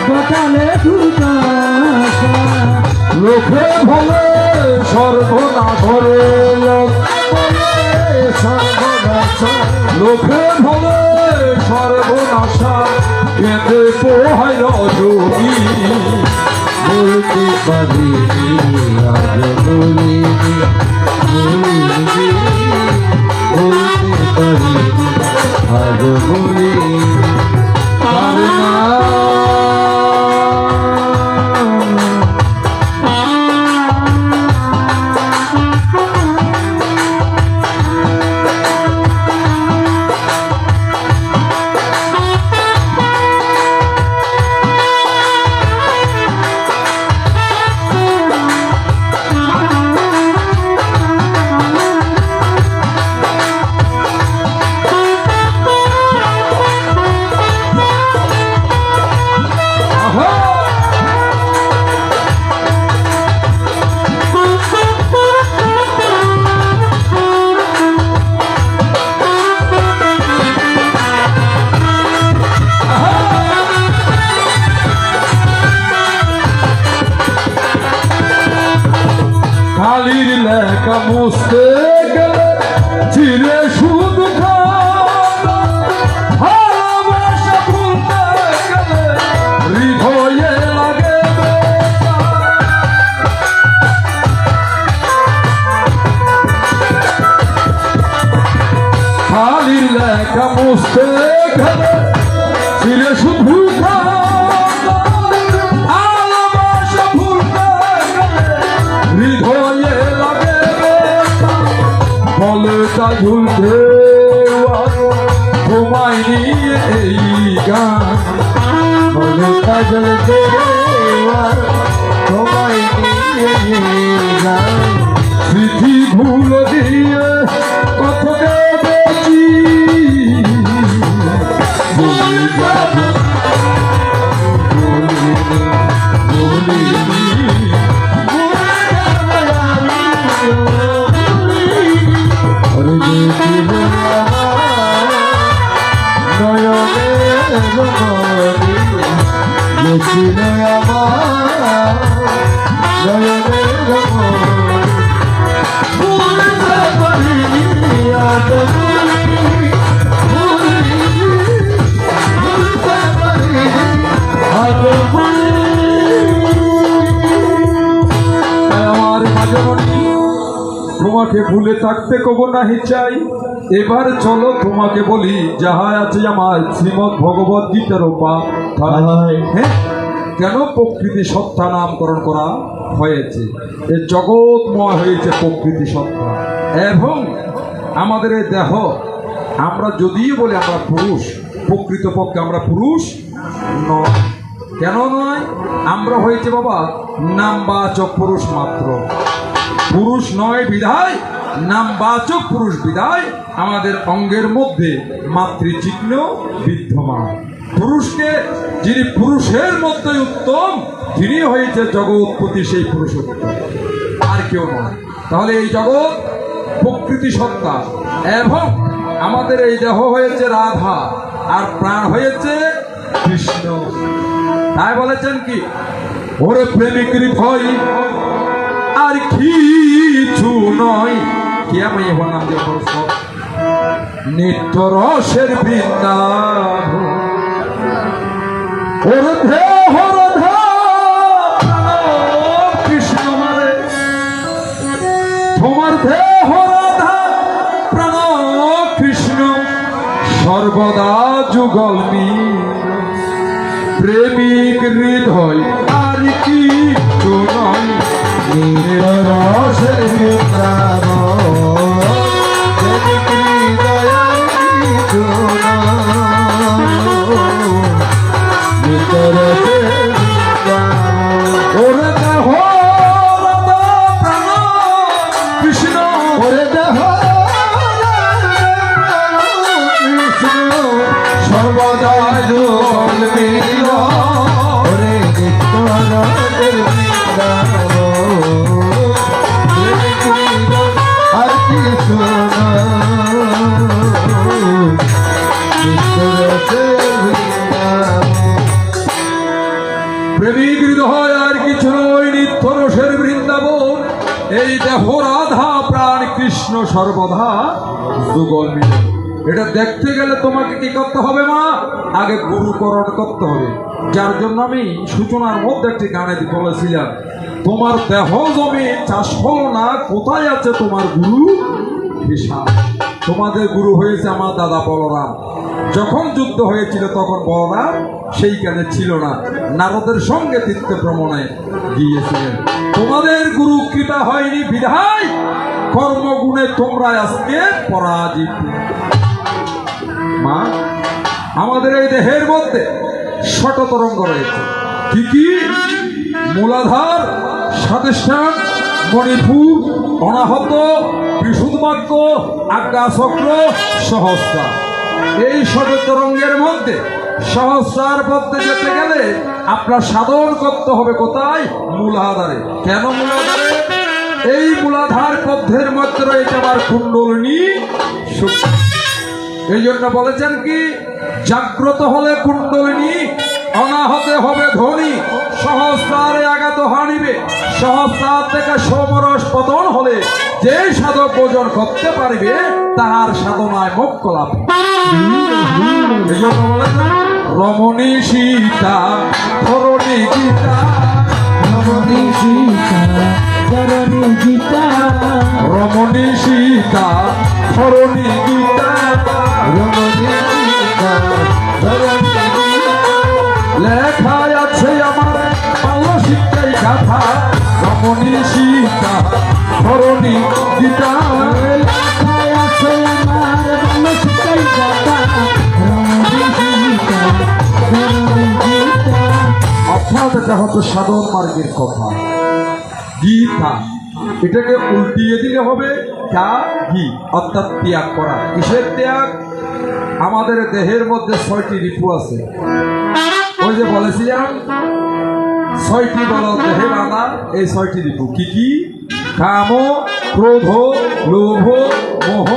ঘটালে দুর্দশা। লোকে বলে সর্বনাশ করে লোকে বলে সর্বনাশা কেঁদে পোহায় রজনী বলতে পারিনি আজ ভুলিনি ভুলিনি বলতে পারিনি আজ ভুলিনি পারি না কালির লেখা মুছতে গেলে চিরে শুধু ভালোবাসা ভুলতে গেলে হৃদয়ে লাগে ব্যথা। কালির লেখা মুছতে গেলে চিরে শুধু ভালোবাসা ভুলতে গেলে হৃদয়ে লাগে ব্যথা। বলটা ঝুলতে তোমায় নিয়ে এই গান বলে কাজল তোমায় স্মৃতি ভুল দিয়ে কত কেঁদেছি ভুলে যাব তোমাকে ভুলে থাকতে কব নাহি চাই। এবার চলো তোমাকে বলি যাহা আছে আমার শ্রীমৎ ভগবত গীতার উপাধ্যায়। হ্যাঁ, কেন প্রকৃতি সত্তা নামকরণ করা হয়েছে? এ জগৎময় হয়েছে প্রকৃতি সত্তা। এবং আমাদের এই দেহ, আমরা যদিও বলি আমরা পুরুষ, প্রকৃতপক্ষে আমরা পুরুষ নয়। কেন নয়? আমরা হয়েছে বাবা নামবাচক পুরুষ মাত্র। পুরুষ নয় বিধায়, নামবাচক পুরুষ বিধায় আমাদের অঙ্গের মধ্যে মাতৃচিহ্ন বিদ্যমান। পুরুষকে যিনি পুরুষের মধ্যে উত্তম, তিনি হয়েছে জগৎপতি, সেই পুরুষোত্তম, আর কেউ নয়। তাহলে এই জগৎ প্রকৃতি সত্তা, এবং আমাদের এই দেহ হয়েছে রাধা, আর প্রাণ হয়েছে কৃষ্ণ। তাই বলেছেন কি, ওরে প্রেমিক হৃদয় আর কিছু নয়, কি আমি এবার নাম দিয়ে সব নিত্য রসের বৃন্দাবন। ওরে দেহ রাধা কৃষ্ণ মারে, তোমার দেহ রাধা প্রাণ কৃষ্ণ, সর্বদা যুগল প্রেমিক হৃদয় আর কিছু নয়। রসের ওরে দেহ কৃষ্ণ, ওরে দেহ কৃষ্ণ, সর্বদা জল মিল, ওরে আর কিছু প্রেমিক হৃদয় আর কিছু নয়, নিত্য রসের বৃন্দাবন। এই দেহ রাধা প্রাণ কৃষ্ণ, সর্বদা যুগল মিলন। এটা দেখতে গেলে তোমাকে কি করতে হবে মা? আগে গুরুকরণ করতে হবে। যার জন্য আমি সূচনার মধ্যে একটি গানে বলেছিলাম, তোমার দেহ জমি চাষ হলো না, কোথায় আছে তোমার গুরু হিসাব? তোমাদের গুরু হয়েছে আমার দাদা বলরাম। যখন যুদ্ধ হয়েছিল তখন বলরাম সেইখানে ছিল না, নারদের সঙ্গে তীর্থ ভ্রমণে গিয়েছিলেন। তোমাদের গুরু কৃপা হয়নি বিধায় কর্মগুণে তোমরা আজকে পরাজিত। মা, আমাদের এই দেহের মধ্যে শত তরঙ্গ রয়েছে। কি কি? মূলাধার, স্বাধিষ্ঠান, মণিপুর, অনাহত, বিশুদ্ধবাক্য, আজ্ঞাচক্র, সহস্রার। এই শত তরঙ্গের মধ্যে সহস্রার পথে যেতে গেলে আপনার সাধন করতে হবে কোথায়? মূলাধারে। কেন মূলাধারে? এই মূলাধার পথের মধ্যে রয়েছে আমার কুণ্ডলিনী শক্তি। এই জন্য বলেছেন কি, জাগ্রত হলে কুণ্ডলিনী, অনাহতে হবে ধনী, সহস্রারে আঘাত হানিবে। সহস্রার থেকে সোমরস পতন হলে যে সাধক ভোজন করতে পারবে তাহার সাধনায় মোক্ষ লাভ। এই জন্য বলেছেন রমণী সীতা ধরণী গীতা, রমণী সীতা ধরণী গীতা, রমণী সীতা ধরণী গীতা, রমণী সীতা ধরণী গীতা। লেখায় আছে আমার বাল্য শিক্ষাই গাথা, রমণী সীতা ধরণী গীতা। লেখায় আছে আমার বাল্য শিক্ষাই গাথা, রমণী সীতা ধরণী গীতা। অর্থাৎ এটা হচ্ছে সাধন মার্গের কথা। গীতা, এটাকে উল্টিয়ে দিলে হবে তা গি, অর্থাৎ ত্যাগ করা। কিসের ত্যাগ? আমাদের দেহের মধ্যে 6টি রিপু আছে। ওই যে বলেছিলাম 6টি বল দেহে বাঁধা, এই 6টি রিপু কি কি? কাম, ক্রোধ, লোভ, মোহ,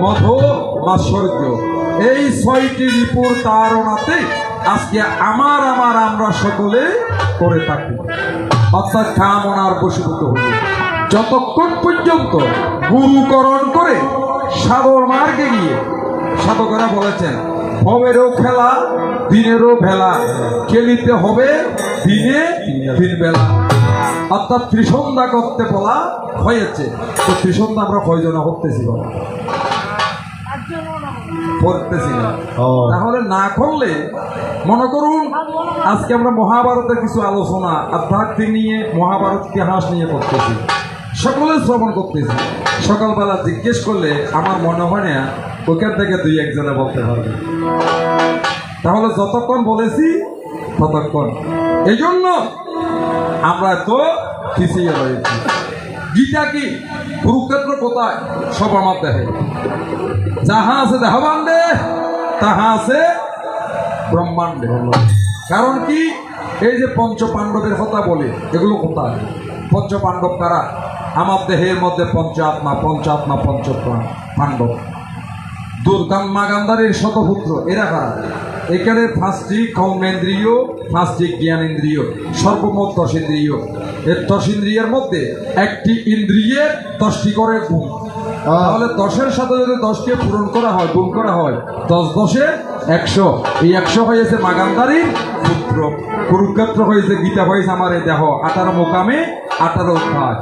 মধ, মাৎসর্য। এই 6টি রিপুর তাড়নাতে আজকে আমরা সকলে করে থাকি, অর্থাৎ কামনার বশীভূত হই। যতক্ষণ পর্যন্ত গুরুকরণ করে সাধর মার্গে গিয়ে, সাধকেরা বলেছেন ভবেরও খেলা দিনেরও ভেলা, খেলিতে হবে দিনে দিন বেলা, অর্থাৎ ত্রিসন্ধ্যা করতে বলা হয়েছে। তো ত্রিসন্ধ্যা আমরা কয়জনে করতেছি বলা? করতেছি না। তাহলে না করলে মনে করুন আজকে আমরা মহাভারতের কিছু আলোচনা আধ্যাত্মিক নিয়ে, মহাভারত ইতিহাস নিয়ে করতেছি, সকলে শ্রবণ করতেছি। সকালবেলা জিজ্ঞেস করলে আমার মনে হয় না ওখান থেকে 2-1 বলতে পারবে। তাহলে যতক্ষণ বলেছি ততক্ষণ। এই জন্য আমরা তো পিছিয়ে রয়েছি। গীতা কি? কুরুক্ষেত্র কোথায়? সব আমার দেহে। যাহা আছে দেহবান্ডে, তাহা আছে ব্রহ্মাণ্ডে। কারণ কি? এই যে পঞ্চপাণ্ডবের কথা বলে, এগুলো কোথায়? পঞ্চপাণ্ডব কারা? আমার দেহের মধ্যে পঞ্চাত্মা, পঞ্চপ্রাণ পাণ্ডব। দুর্গাম্মা গান্ধারীর শতপুত্র, এরা কারা? এখানে 5টি কর্মেন্দ্রিয়, 5টি জ্ঞানেন্দ্রিয়, সর্বমোট 10 ইন্দ্রিয়। এর 10 ইন্দ্রিয়ের মধ্যে 1টি ইন্দ্রিয়ের 10টি করে গুণ। তাহলে 10-এর সাথে যদি 10কে পূরণ করা হয়, গুণ করা হয়, 10-10-এ 100। এই 100 হয়েছে মা গান্ধারীর পুত্র। কুরুক্ষেত্র হয়েছে, গীতা হয়েছে আমার এই দেহ, 18 মোকামে 18 অধ্যায়।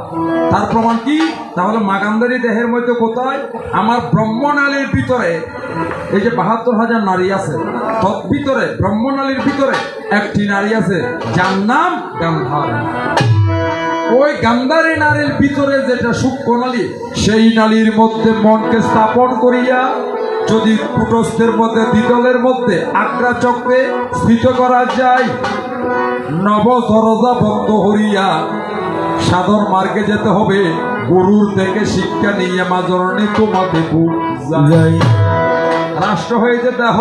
তার প্রমাণ কি? তাহলে মা গান্ধারী দেহের মধ্যে কোথায়? আমার ব্রহ্মনালীর ভিতরে। এই যে 72,000 নারী আছে, তৎ ভিতরে ব্রহ্মনালীর ভিতরে 1টি নারী আছে যার নাম গান্ধারী। ওই গান্ধারী নারীর ভিতরে যেটা সূক্ষ্ম নালী, সেই নালীর মধ্যে মনকে স্থাপন করিয়া যদি কুটস্থের মধ্যে, দ্বিতলের মধ্যে আগ্রা চক্রে স্থিত করা যায়, নব দরজা বন্ধ হইয়া সাধন মার্গে যেতে হবে। গুরুর থেকে শিক্ষা নিয়ে মা জননী তোমাকে বুঝাই। রাষ্ট্র হয়েছে দেহ,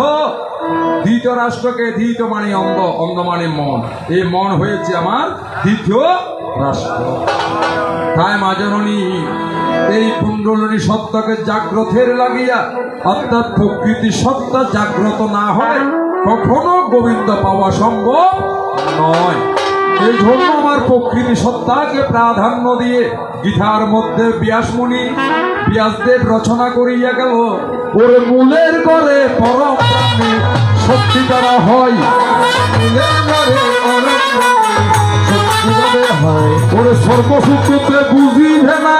ধৃত রাষ্ট্রকে, ধৃত মানে অন্ধ, অন্ধ মানে মন। এই মন হয়েছে আমার দ্বিতীয় রাষ্ট্র। তাই মা জননী এই কুণ্ডলিনী সত্তাকে জাগ্রতের লাগিয়া, অর্থাৎ প্রকৃতি সত্তা জাগ্রত না হয় কখনো গোবিন্দ পাওয়া সম্ভব নয়। এই জন্য আমার প্রকৃতি সত্তাকে প্রাধান্য দিয়ে গীতার মধ্যে ব্যাসদেব রচনা করিয়া গেল, ওর মূলের ঘরে পরম প্রাণী শক্তি দ্বারা হয়, ওরে সর্বসূত্রে বুঝিবে না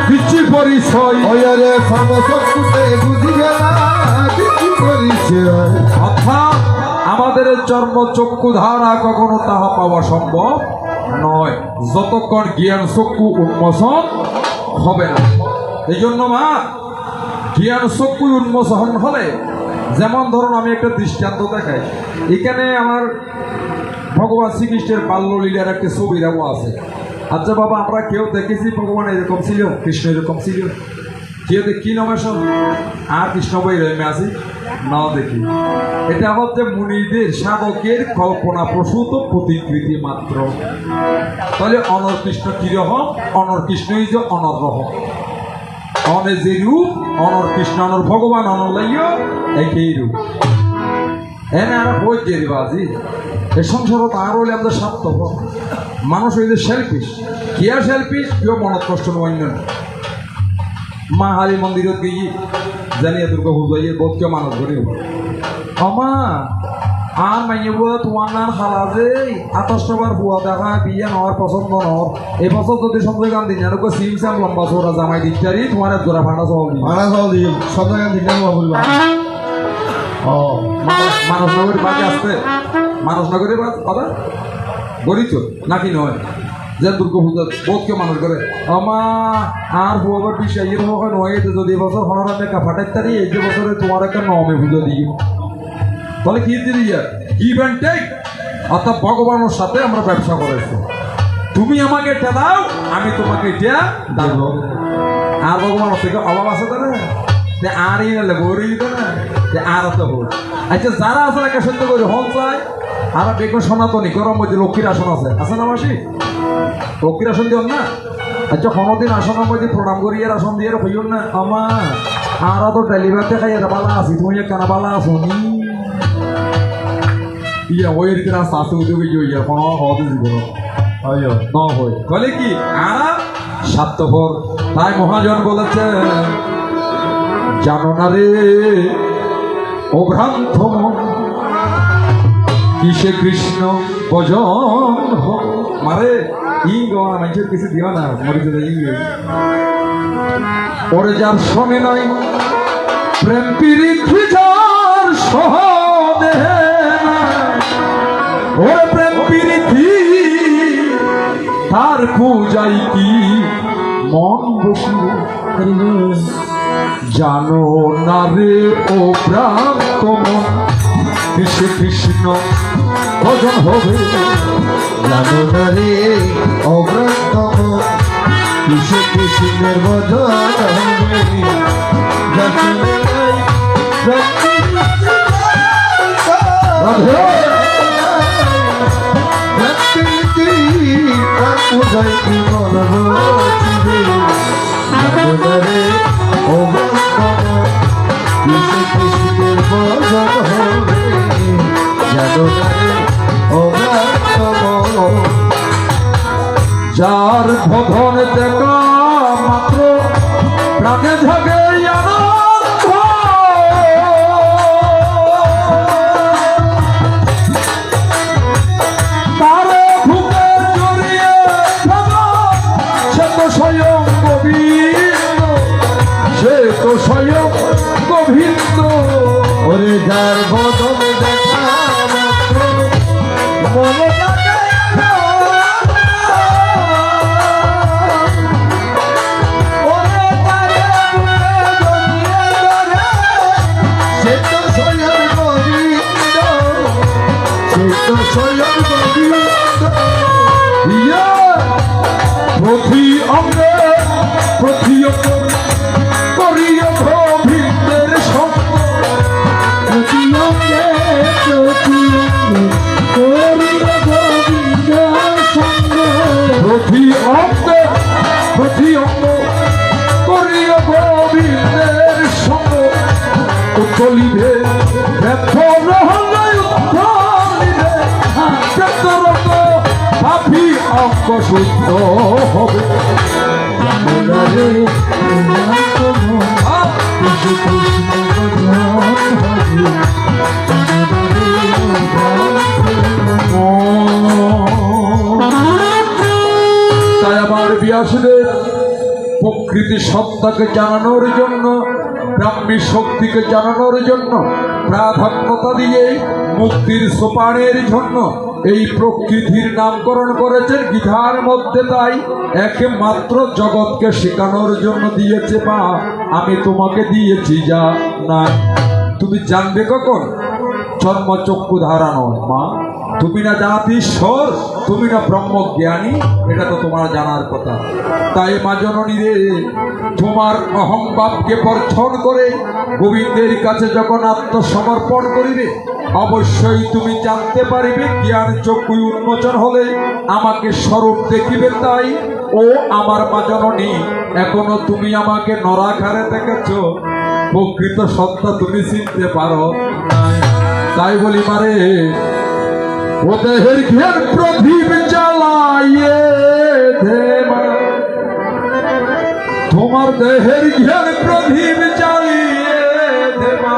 দিচ্ছি পরিচয়, সর্বশক্তিতে বুঝিবে না দিচ্ছি পরিচয়। অর্থাৎ আমাদের চর্ম চক্ষু ধারা কখনো তাহা পাওয়া সম্ভব নয় যতক্ষণ জ্ঞান চক্ষু উন্মোচন হবে না। এই জন্য মা জ্ঞান চক্ষু উন্মোচন হলে, যেমন ধরুন আমি একটা দৃষ্টান্ত দেখাই। এখানে আমার ভগবান শ্রীকৃষ্ণের বাল্যলীলার একটা ছবি দেওয়া আছে। আচ্ছা বাবা, আমরা কেউ দেখেছি ভগবান এরকম ছিল, কৃষ্ণ এরকম ছিল? কেউ দেখি নমেশন আর কৃষ্ণ বই রেমে আছি না দেখি। এটা হচ্ছে মুনিদের, সাধকের কল্পনা প্রসূত প্রতিকৃতি মাত্র। তাহলে অনর কৃষ্ণ কিরকম? অনর কৃষ্ণই যে অনরহ, অনে যে রূপ অনর কৃষ্ণ, অনর ভগবান, অনর লাইয় একই রূপ। এনে আমরা বই দিয়ে বাজি এই সংসারত আর হইলে আমাদের স্বার্থপর মানুষ হইলে সেলফিশ। কিয়া সেলফিশ? কেউ মনত কষ্ট নয়। মা হারি মন্দিরত গিয়ে জানিয়ে দুর্গা পুজো বোধকে মানুষ ধরে আমা আর মাইয়ে বুয়া তোমার নাম খালা যে 28বার বুয়া দেখা বিয়ে নেওয়ার পছন্দ নর। এই বছর যদি সঞ্জয় গান্ধী জানো সিম সাম লম্বা চোরা জামাই দিকটারি তোমার জোড়া ফাটা চাউল দিই সঞ্জয় গান্ধী বলবা। ও মানুষ নগরী বাকি আসতে, মানুষ নগরী কথা বলিছ নাকি নয়? যে দুর্গা পূজা বোধকে মানুষ করে আমা আর বুয়াবার বিষয় এরকম নয়। যদি এবছর হনার মেকা ফাটাইতারি, এই যে বছরে তোমার একটা নমে পুজো দিই, তাহলে কি দিয়ে গিভ অ্যান্ড টেক, অর্থাৎ ভগবানের সাথে আমরা ব্যবসা করেছি। তুমি আমাকে এটা দাও, আমি তোমাকে এটা দেবো। আর ভগবান থেকে অভাব আছে তো না, যে আর ই নালে গৌরী দিত না, যে আর তো হোক। আচ্ছা যারা আছে একে সত্য করে হন চায়, আর দেখো সনাতনী গরম মধ্যে লক্ষ্মীর আসন আছে না মাসি? লক্ষ্মীর আসন দিও না। আচ্ছা কোনোদিন আসনের মধ্যে প্রণাম করি আর আসন দিয়ে হইও না আমার। আর তো ডেলিভারিতে খাই বালা আছি, তুমি কেন বালা আছো নি? ইয়া ওই রাস্তা আসতে উঠে ইয়া কোনো হতে দিব না হয় বলে কি আর স্বার্থপর। তাই মহাজন বলেছে, জানো না রে অভ্রান্ত মন, কিসে কৃষ্ণ ভজন মারে ই গো মানুষের কিছু দিও না মরিতে ওরে যার শোনে নাই প্রেম প্রীতি যার সহদে ওরে প্রেম প্রীতি তার পূজাই কি মন বসিয়ে জানো না রে ও প্রান্ত মন, কৃষ্ণ কৃষ্ণ ভজন হবে। জানো না রে অভ্রান্ত মন, কিসে কৃষ্ণের ভজন হবে। জানো নাই প্রকৃতি তার পূজায় কি মন বসিবে। জানো না রে অভ্রান্ত মন, কিসে কৃষ্ণের ভজন হবে। জানো না রে অভ্রান্ত মন, যার ভজন দেখা মাত্র প্রাণে জাগে আনন্দ, তারে বুকে জড়িয়ে থাকা সে তো স্বয়ং গোবিন্দ, সে তো স্বয়ং গোবিন্দ। ওরে যার বদন দেখা মাত্র মনে লাগে ওরে তারে বুকে জড়িয়ে ধরে, সে তো স্বয়ং গোবিন্দ, সে তো স্বয়ং গোবিন্দ। ইয়া প্রতি অঙ্গে প্রতি অঙ্গ করিয়া গোবিন্দের সঙ্গ, প্রতি অঙ্গে প্রতি অঙ্গে করিয়া গোবিন্দ সঙ্গ। প্রতি অঙ্গে প্রতি অঙ্গ করিয়া গোবিন্দের সঙ্গ। উত্তলিবে ব্যর্থ নহলে উত্তলিবে, ব্যর্থরত ভাবি অঙ্গ শুদ্ধ হবে। জানো না রে অভ্রান্ত মন, কিসে কৃষ্ণ ভজন হবে। জানো না রে অভ্রান্ত মন। তাই আমার ব্যাসদেব প্রকৃতি সত্তাকে জানানোর জন্য, ব্রাহ্মী শক্তিকে জানানোর জন্য, প্রাধান্যতা দিয়ে মুক্তির সোপানের জন্য এই প্রকৃতির নামকরণ করেছেন গীতার মধ্যে। তাই একমাত্র জগৎকে শেখানোর জন্য দিয়েছে, বা আমি তোমাকে দিয়েছি যা না তুমি জানবে কখন? জন্মচক্ষু ধারা নয় মা, তুমি না জানাতে ঈশ্বর, তুমি না ব্রহ্মজ্ঞানী, এটা তো তোমার জানার কথা। তাই মা জননী রে, তোমার অহংভাবকে বর্জন করে গোবিন্দের কাছে যখন আত্মসমর্পণ করিবে, অবশ্যই তুমি জানতে পারিবে, জ্ঞান চক্ষু উন্মোচন হলে আমাকে স্বরূপ দেখিবে। তাই ও আমার মা জননী, এখনো তুমি আমাকে নরাকারে দেখেছ, প্রকৃত সত্তা তুমি চিনতে পারো নাই। তাই বলি মারে, ও দেহের ঘের প্রদীপ জ্বালাইয়ে দে মা, তোমার দেহের ঘের প্রদীপ জ্বালিয়ে দে মা,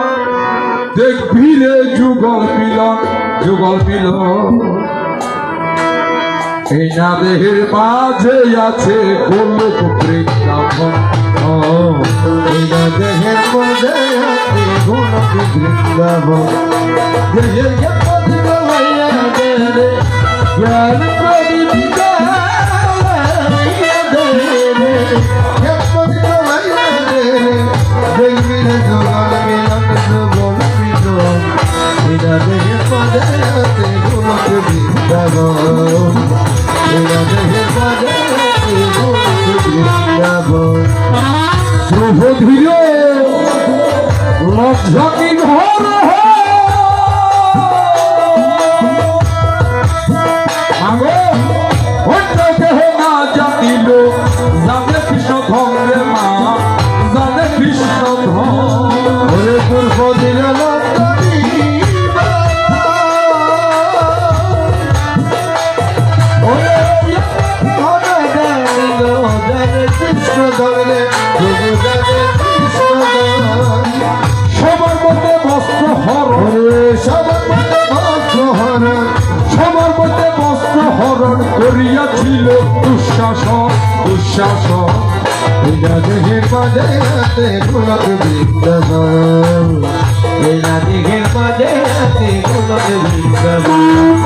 দেখবি রে যুগল মিলন, যুগল মিলন। এই না দেহের মাঝে আছে গোলক বৃন্দাবন, এই না দেহের মধ্যে আছে গোলক বৃন্দাবন। দেহের প্রদীপ হইয়া দে রে, জ্ঞান প্রদীপ জ্বালাইয়া দে রে। দেখবি রে জগল মিলন, যুগল মিলন। এই না দেহের মধ্যে আছে গোলক বৃন্দাবন, এই না দেহের বধির লজ্জা কি ঘর অন্য দেহ না জানিল জানে কৃষ্ণ ধন রে মা জানে কৃষ্ণ ধন ওরে পূর্ব দিল কৃষ্ণ ধরে সবার মধ্যে বস্ত্র হরণ সবার হরণ সবার মধ্যে বস্ত্র হরণ করিয়াছিল দুঃশাসন দুঃশাসন দেহের মাঝে আছে গোলক বৃন্দাবন দেহের মাঝে আছে গোলক বৃন্দাবন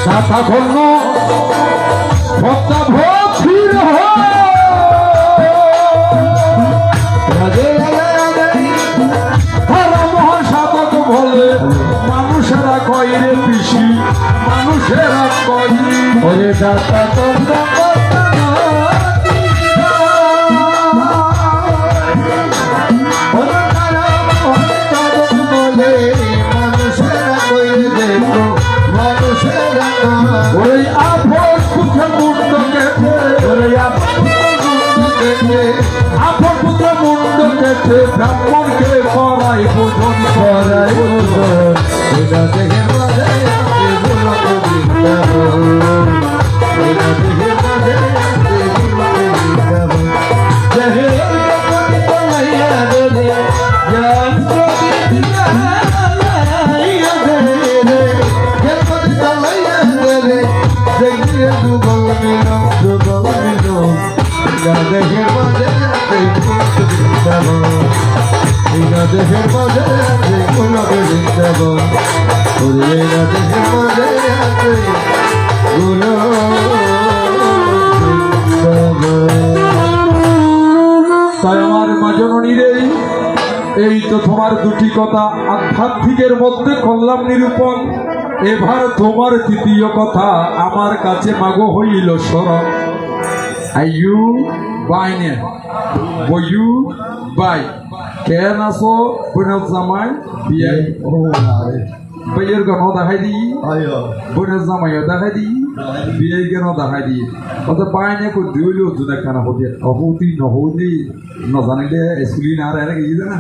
সাথা ধন্য ভক্তা ভক্তির মহান সাধক বলে মানুষেরা কয় রে পিসি মানুষেরা কয় ওরে দাতা তোমরা ওই আপন পুত্র মুন্ড কেটে আপন পুত্র মুন্ড কেটে ব্রাহ্মণকে করাই ভোজন করাই দেহের মাঝে আছে গোলক বৃন্দাবন দেহের মাঝে আছে গোলক বৃন্দাবন দেহের লাইয়া দে জান দেহের মাঝে আছে দেহের মাঝে আছে গোলক বৃন্দাবন দেহের মাঝে আছে গোলক তাই আমার মা জননী রে এই তো তোমার দুটি কথা আধ্যাত্মিকের মধ্যে করলাম নিরূপণ এবার তোমার তৃতীয় কথা আমার কাছে মাগো হইল স্মরণ আইয়ু বাইনে বইয়ু বাই কেন আসো বোনের জামাই বিয়াই বইয়ের গানও দেখাই দিই বোনের জামাইও দেখাই দিই বিয়াই গানও দেখাই দিই অর্থাৎ বাইনে কই দিলেও তো দেখা না হতে অহতি নহলি নজানিলে স্কুলি না রে কি জানা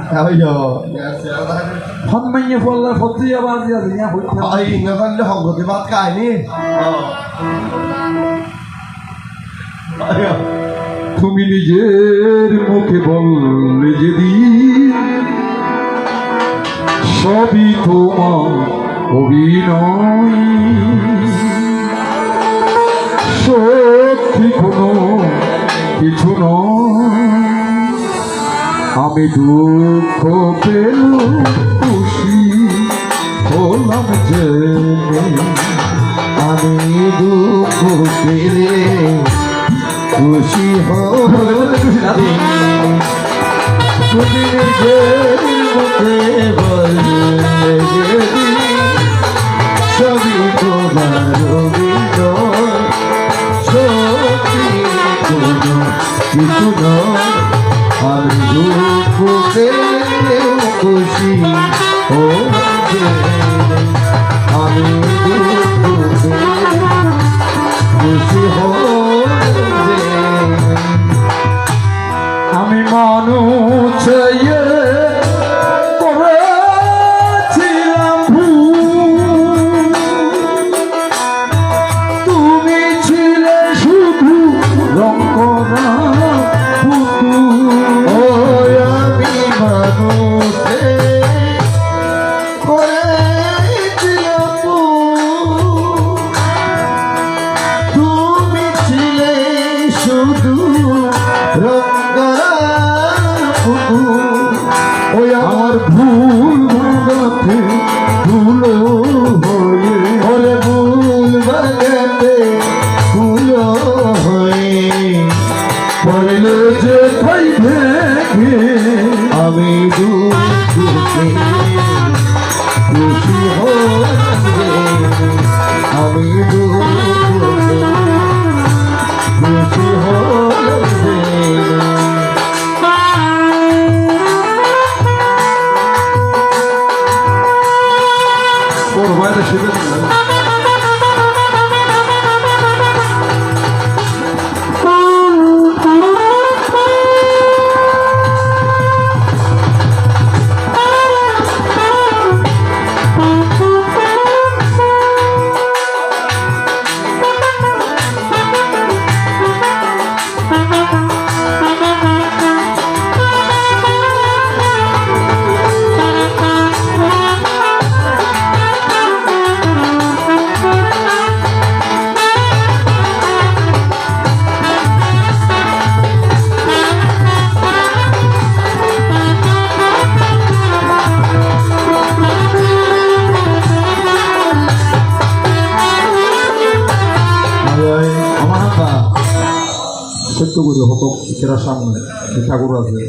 ফন মাইয়ে ফল্লা ফতি আবার দিয়া দিয়া হইতা সংগতি বাদ কাহিনী তুমি নিজের মুখে বললে যেদিন সবই তোমার অভিনয় সত্যি কোনো কিছু নয় আমি দুঃখ পেল খুশি হলাম যে আমি দুঃখ পেলে খুশি তুমি নিজের মুখে বললে সবই তোমার অভিনয় সত্যি কোনো কিছু নয় আমি দুঃখ পেলেও খুশি হচ্ছে আমি দুঃখ পেলে খুশি হচ্ছে আমি মানুষ করে ফুলো হয়ে ওরে ফুল বাগাতে ফুলো হয়ে পড়লো যে ভাই ভেঙে আমি দুঃখে খুশি হয়ে আমি দুঃখে খুশি হয়ে ওর বাইরে শিখে দিলাম সত্য করে হতো কেরা সামনে ঠাকুর আছে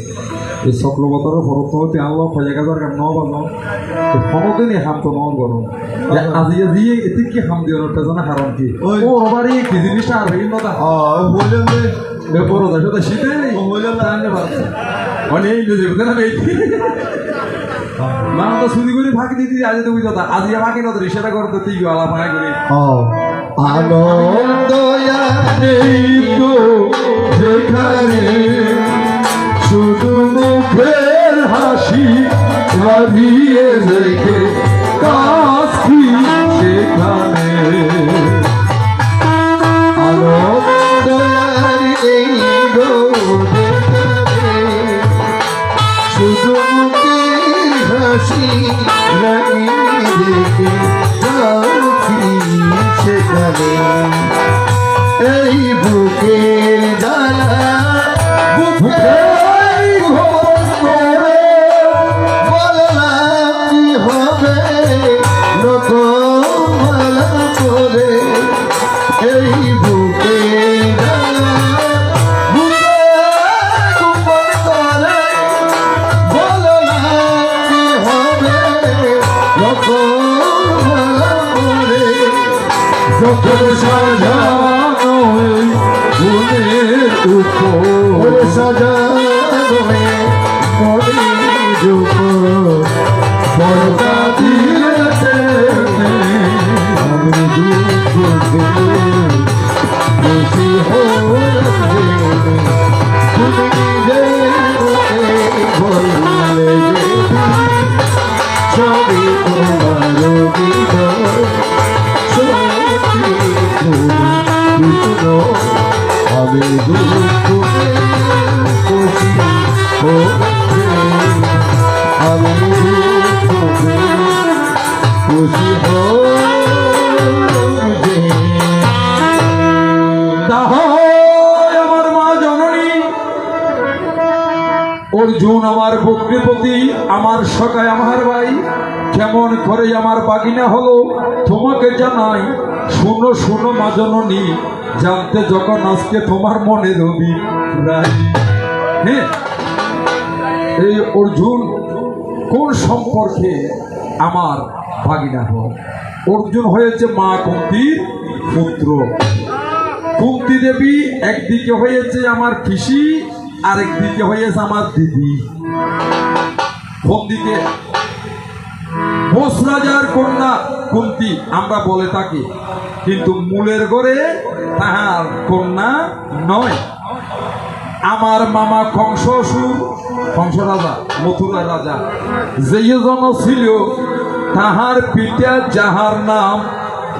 এই চক্রবতর ফরত হতে আনলো কয়েক হাজার গান ন বাজো ফরতে হাম তো নন গরম আজি আজি এদিকে হাম দিয়ে জানা কারণ কি ও রবারি কি জিনিসটা আর হইল না বললেন যে বড় দেখো তো শীতে নেই অনেক বুঝে না বেশি মা তো শুধু করে ফাঁকি দিতে আজ তো বুঝতো আজ ফাঁকি না তো সেটা করতে তুই আলা ফাঁকা করে আনন্দ নেই তো যেখানে শুধু মুখের হাসি লাগিয়ে রেখে কাছি সেখানে আনন্দ নেই গো শুধু মুখের হাসি লাগিয়ে রেখে কাছি সেখানে এই বুকে জ্বালা বুকে বললাম কি হবে নতুন মালা করে এই বুকে জ্বালা বুকে গোপন করে বললাম কি হবে নতুন মালা করে যখন সাজানো ফুলের উপর সাজানো মনের উপর পর্দা দিয়েছে আমি দুঃখ খুশি হয়েছে তুমি নিজে বললে যে সবই তোমার হৃদয় আমি দুঃখ খুশি হচ্ছে আমি দুঃখ খুশি হচ্ছে আমার মা জননী অর্জুন আমার ভগ্নিপতি আমার সকায় আমার ভাই কেমন করে আমার বাগিনা হলো তোমাকে জানাই শুনো শুনো মা জননী জানতে যখন আজকে তোমার মনে রবি হ্যাঁ এই অর্জুন কোন সম্পর্কে আমার ভাগিনা হয় অর্জুন হয়েছে মা কুন্তির পুত্র কুন্তি দেবী একদিকে হয়েছে আমার পিসি আরেকদিকে হয়েছে আমার দিদি কোন দিকে বোস রাজার কন্যা কুন্তি আমরা বলে থাকি কিন্তু মূলের গড়ে তাহার কন্যা নয় আমার মামা কংসাসুর কংস রাজা মথুরা রাজা যেই জন ছিল তাহার পিতা যাহার নাম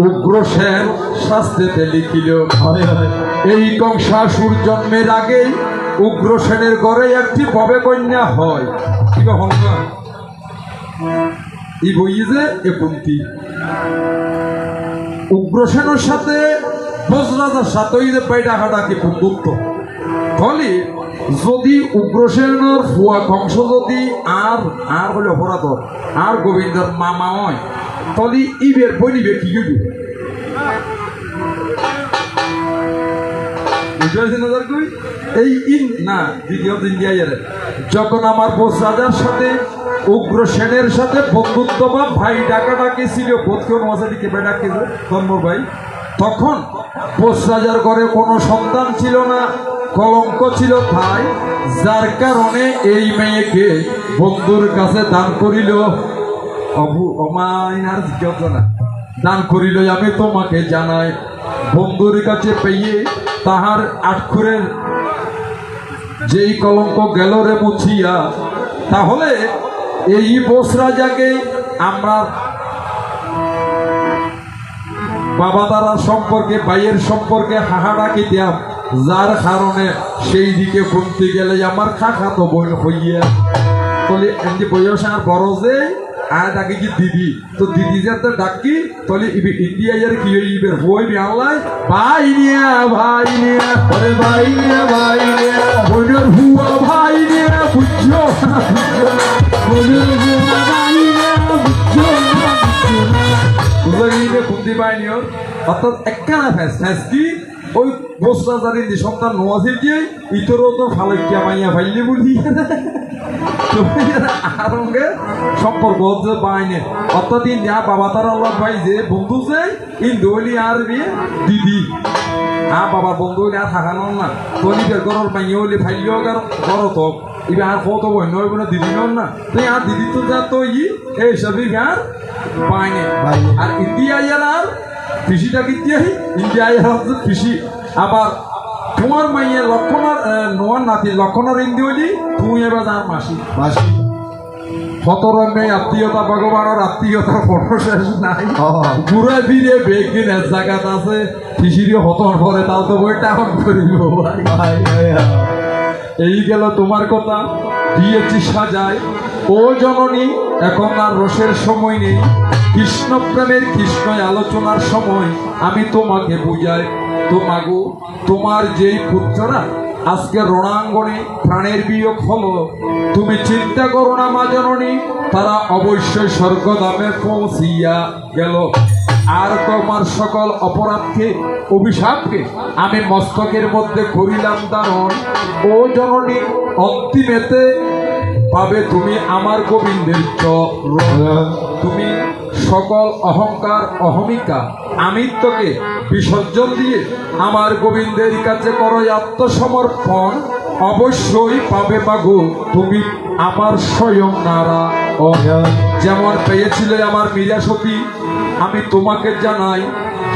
উগ্রসেন শাস্ত্রেতে লিখিল এই কংসাসুর জন্মের আগে উগ্রসেনের ঘরে একটি ববে কন্যা হয় কি হংকা ই বই যে এ কুন্তি উগ্রসেনের সাথে ভোজ রাজার সাথে ওই যে পেটা হাঁটাকে বন্ধুত্ব ফলে যদি উগ্রসেনের ফুয়া কংস যদি আর বলে অপরাধ আর গোবিন্দর মামা হয় তাহলে ইবের বলিবে কি করবে এই না দ্বিতীয় দিন যখন আমার বোস রাজার সাথে উগ্রসেনের সাথে বন্ধুত্ব বা ভাই ডাকাডাকি ছিল বোধকেও নওয়াজাদিকে ডাকে ধর্মর ভাই তখন বোস রাজার ঘরে কোনো সন্তান ছিল না কলঙ্ক ছিল ভাই যার কারণে এই মেয়েকে বন্ধুর কাছে দান করিল অমাইনার জিজ্ঞাসা দান করিল আমি তোমাকে জানাই বন্ধুর কাছে পেয়ে তাহার আটখুরের যেই কলঙ্ক গেল রে মুছিয়া তাহলে এই বোস রাজাকে আমরা বাবা দ্বারা সম্পর্কে ভাইয়ের সম্পর্কে হাহাড়াকি দিয়াম যার কারণে সেই দিকে ঘুমতে গেলে আমার খাখা তো বই হইয়া বলে এমনি বয়স আর বড় যে আর ডাকি কি দিদি তো দিদি যে তো ডাকি তাহলে ইন্ডিয়া যার কি হইবে বই বিয়ালাই ভাই নিয়া আরে ভাই নিয়া বোনের হুয়া ভাই নিয়া বুঝছো বোনের হুয়া ভাই নিয়া বুঝছো বুঝলে খুঁজতে পাইনি ওর অর্থাৎ একখানা ফ্যাস কি ওই বস্তা জানি সন্তান নোয়াজে দিয়ে ইতরও তো ভালো কিয়া মাইয়া ভাইলে বলি আরঙ্গে সম্পর্ক হচ্ছে পাইনি অর্থাৎ ইন্ডিয়া বাবা তার আল্লাহ ভাই যে বন্ধু যে ইন্দোলি আর বিয়ে দিদি বাবার বন্ধু হইলে আর থাকানো না তলিবের ঘরের মাইয়া হইলে ভাইলেও ঘর তো এবার আর কত বই নয় বলে দিদি নন না তুই আর দিদি তো যা তো এই সবই আর পাইনি আর ইন্ডিয়া আর কৃষিটা কিন্তু ইন্ডিয়া হচ্ছে কৃষি আবার তোমার মাইয়া লক্ষণার নোয়ার নাতি লক্ষণার ইন্দি হইলি তুই এবার আর মাসি সতর মেয়ে আত্মীয়তা ভগবানের আত্মীয়তার ফটো শেষ নাই ঘুরে ফিরে বেগদিন এক জায়গাতে আছে কৃষিরও হতন পরে তাও তো বইটা এখন করিব ভাই এই গেল তোমার কথা দিয়েছি সাজায় ও জননী এখন আর রসের সময় নেই কৃষ্ণ প্রেমের কৃষ্ণয় আলোচনার সময় আমি তোমাকে বুঝাই তোমাগো তোমার যেই পুত্ররা আজকে রণাঙ্গনে প্রাণের বিয়োগ হলো তুমি চিন্তা করো না মা জননী তারা অবশ্যই স্বর্গধামে পৌঁছিয়া গেল আর তোমার সকল অপরাধকে অভিশাপকে আমি মস্তকের মধ্যে করিলাম ধারণ ও জননী অন্তিমেতে পাবে তুমি আমার গোবিন্দের তুমি সকল অহংকার অহমিকা আমিত্বকে বিসর্জন দিয়ে আমার গোবিন্দের কাছে করো আত্মসমর্পণ অবশ্যই পাবে মাগো তুমি আমার স্বয়ং নারায়ণ যেমন পেয়েছিল আমার মীরা সতী আমি তোমাকে জানাই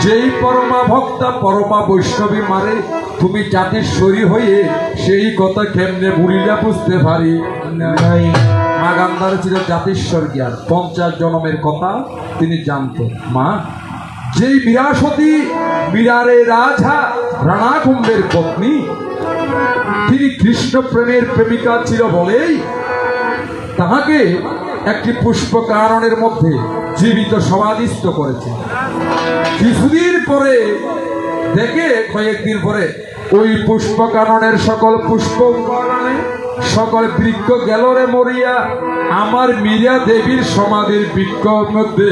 যেই পরমা ভক্তা পরমা বৈষ্ণবী মারে তুমি জাতিশ্বরী হয়ে সেই কথা কেমনে ভুলিলা বুঝতে পারি নাই মা গান্ধার ছিল জাতিশ্বর জ্ঞান 50 জন্মের কথা তিনি জানতেন মা যেই মীরাসতী মীরারে রাজা রানাকুম্ভের পত্নী তিনি কৃষ্ণ প্রেমের প্রেমিকা ছিল বলেই তাহাকে একটি পুষ্প কাননের মধ্যে জীবিত সমাধিস্থ করেছে কিছুদিন পরে দেখে কয়েকদিন পরে ওই পুষ্প কাননের সকল পুষ্প বাগানে সকল বৃক্ষ গেল রে মরিয়া আমার মীরা দেবীর সমাধির বৃক্ষর মধ্যে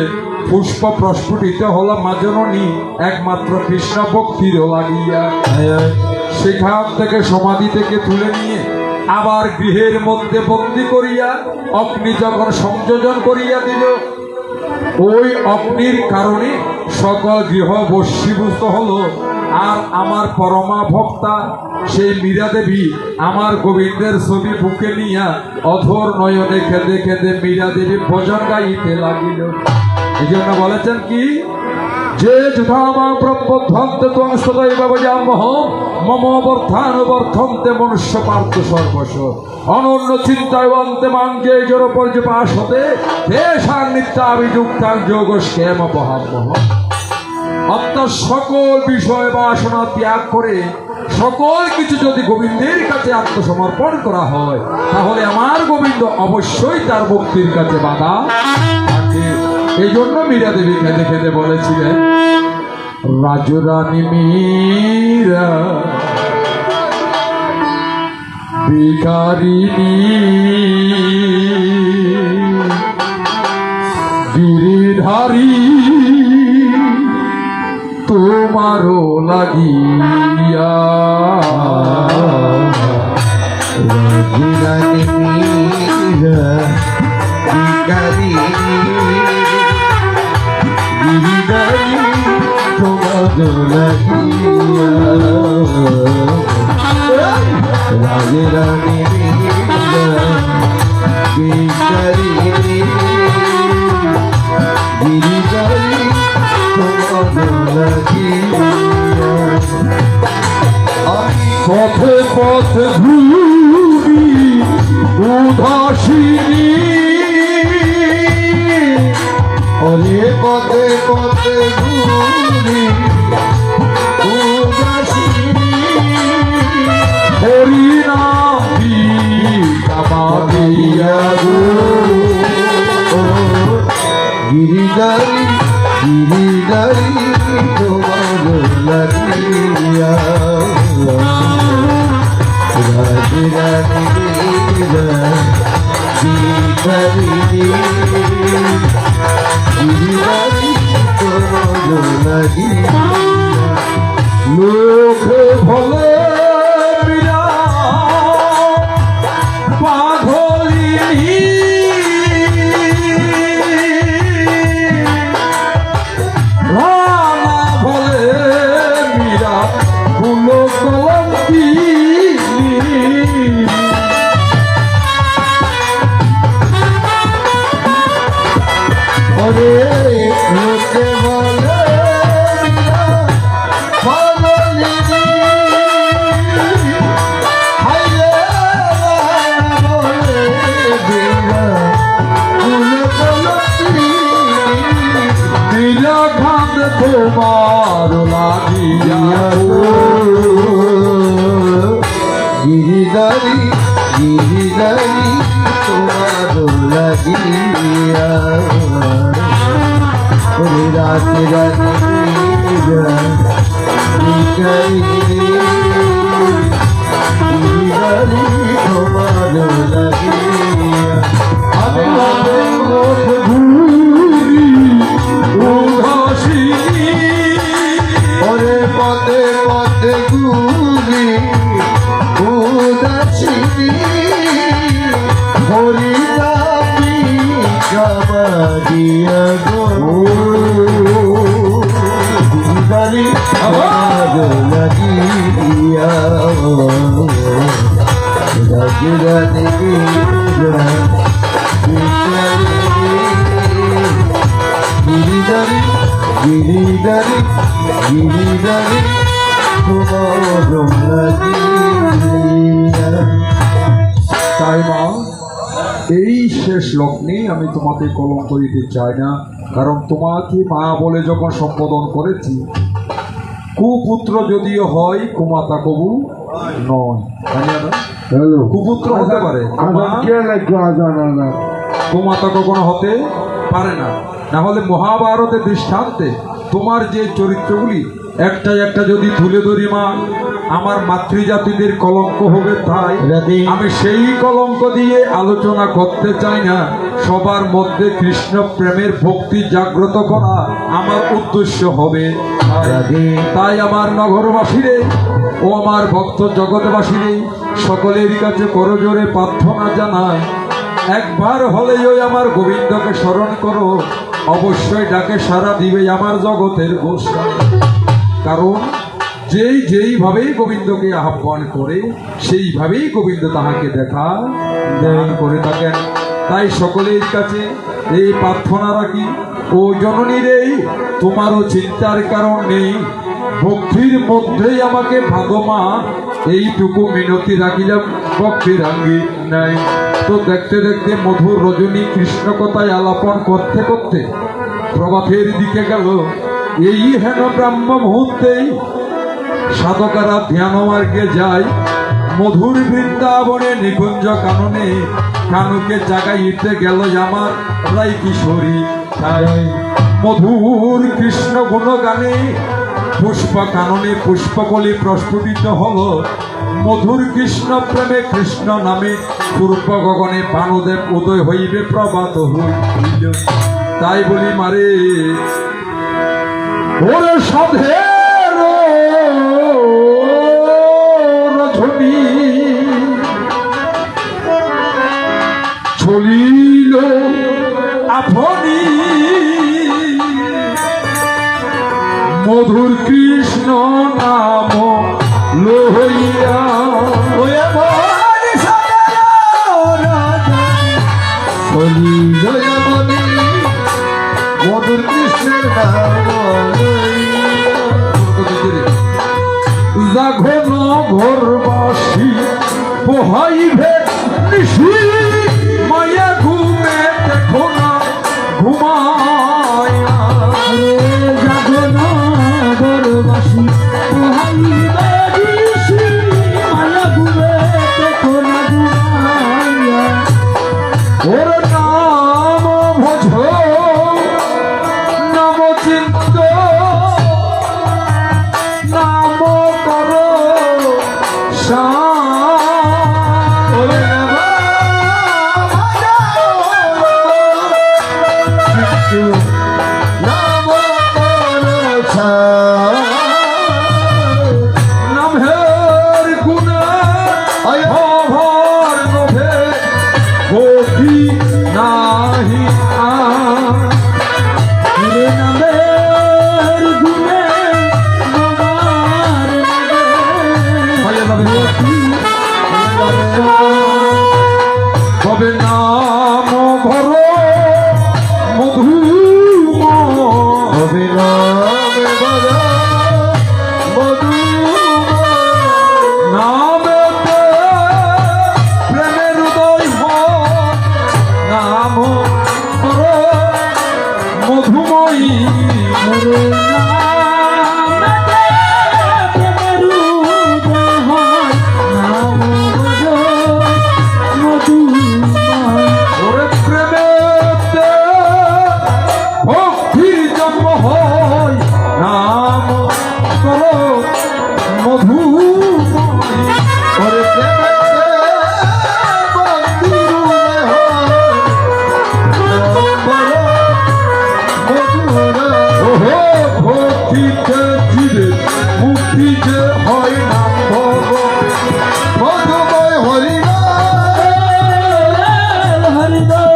পুষ্প প্রস্ফুটিত হল মাজননী একমাত্র কৃষ্ণ ভক্তির লাগিয়া সেখান থেকে সমাধি থেকে তুলে নিয়ে আবার গৃহের মধ্যে বন্দি করিয়া অগ্নি যখন সংযোজন করিয়া দিল ওই অগ্নির কারণে সকল গৃহ বশীভূত হলো আর আমার পরমা ভক্তা সেই মীরা দেবী আমার গোবিন্দের ছবি বুকে নিয়া অধর নয়নে খেদে খেদে মীরা দেবী ভজন গাইতে লাগিল এই জন্য বলেছেন কি যে যথামা প্রবদ্ধন্তে ত্বং সদৈব ভজামহং মম বর্ধানুবর্ধন্তে মনুষ্য পার্থ সর্বস্ব অনন্য চিন্তায় অন্তে মাঙ্গে জোর পর্যপাসতে তেষাং নিত্যাভিযুক্তাং যোগস্কেম পহামহ অর্থাৎ সকল বিষয় বাসনা ত্যাগ করে সকল কিছু যদি গোবিন্দের কাছে আত্মসমর্পণ করা হয় তাহলে আমার গোবিন্দ অবশ্যই তার ভক্তির কাছে বাধা থাকে এই জন্য মীরা দেবী খেতে খেতে বলেছিলেন রাজরানী মীরা বিকারিণী গিরিধারী তোমারও লাগিয়া রাজরানী মীরা ভিখারি গিরিধারী তোমার লাগিয়া রাজরানী মীরা ভিখারি গিরিধারী তোমার লাগিয়া পথে পথে ঘুরি উদাসিনী অরে পথে পথে ঘুরি উদাসিনী হরিনামী কামাদিয়া গো গিরিধারী গিরিধারী তোমার লাগিয়া রাজরানী মীরা ভিখারি গিরিধারী তোমার লাগিয়া লোক ভলে বিরা পাগলিনী রানা ভলে মীরা ফুল কলঙ্কিনী ওরে লোকে বলে পাগলিনী হাইরে বলে বিনা ফুল কলঙ্কিনী নীলা খান তোমার লাগিয়া গিরিধারী গিরিধারী তোমার লাগিয়া ওরে রাজরানী মীরা ভিখারি গিরিধারী তোমার লাগিয়া আমি ঘুরি উদাসিনী ওরে পথে পথে ঘুরি উদাসিনী হরিনামী কামাদিয়া গো গিরিধারী তোমার লাগিয়া রাজরানী মীরা ভিখারি গিরিধারী গিরিধারী গিরিধারী তোমার লাগিয়া তাই মা এই শেষ লগ্নে আমি তোমাকে কলঙ্ক দিতে চাই না, কারণ তোমাকে মা বলে যখন সম্বোধন করেছি, কুপুত্র যদিও হয় কুমাতা কবু নয়। জানি না? হ্যালো কুপুত্র হতে পারে, কুমাতা কখনো হতে পারে না। না হলে মহাভারতের দৃষ্টান্তে তোমার যে চরিত্রগুলি একটা একটা যদি তুলে ধরি মা, আমার মাতৃজাতিদের কলঙ্ক হবে। তাই আমি সেই কলঙ্ক দিয়ে আলোচনা করতে চাই না। সবার মধ্যে কৃষ্ণ প্রেমের ভক্তি জাগ্রত করা আমার উদ্দেশ্য হবে। তাই আমার নগরবাসীরে ও আমার ভক্ত জগৎবাসীরে সকলের কাছে করজোরে প্রার্থনা জানাই, একবার হলেই ওই আমার গোবিন্দকে স্মরণ করো, অবশ্যই ডাকে সাড়া দিবে আমার জগতের গোসাই। কারণ যেইভাবেই গোবিন্দকে আহ্বান করে সেইভাবেই গোবিন্দ তাহাকে দেখা দান করে থাকেন। তাই সকলের কাছে এই প্রার্থনা রাখি, ও জননীর এই তোমারও চিন্তার কারণ নেই, ভক্তির মধ্যেই আমাকে ভাগমা, এইটুকু মিনতি রাখিলাম ভক্তির আঙ্গি নাই। তো দেখতে দেখতে মধুর রজনী কৃষ্ণ কথায় আলাপন করতে করতে প্রভাতের দিকে গেল। এই হেন ব্রাহ্ম মুহূর্তেই সাধকারা ধ্যান মার্গে যায়, মধুর বৃন্দাবনে নিকুঞ্জ কাননে কানুকে জাগাইতে গেল আমার রাই কিশোরী। তাই মধুর কৃষ্ণ গুণগানে পুষ্প কাননে পুষ্পকলি প্রস্ফুটিত হলো, মধুর কৃষ্ণ প্রেমে কৃষ্ণ নামে পূর্ব গগনে পানুদেব উদয় হইবে প্রভাত হইল। তাই বলি মারে ওরে সাধের রজনী চলিল আপনি মধুর কৃষ্ণ নাম লইয়া মধুর কৃষ্ণের নাম জাঘন ঘরবাসী পোহাইবে নিশি মায়া ঘুমে দেখো না ঘুমায়া জাগন গরবাসী পোহাইবে দিশি মায়া ঘুমে দেখো না ঘুমাইয়া। ওর নাম ভজ নাম চিন্ত নাম কর নামের গুণে ভর নভে গতি নাহি ওরে নামের গুণে নবার তবে নাম ভর মধু নামেতে প্রেমের উদয় হয় নাম কর মধুময়ী ওরে নামেতে প্রেমের উদয় হয়, নাম ভজ মধুময়। ওরে প্রেমেতে ভক্তির জন্ম হয় নাম কর মধুময়ী ওরে ওহো ভক্তিতে জীবে মুক্তি যে হয় নাম ভগ মধুময় হরি হরিবল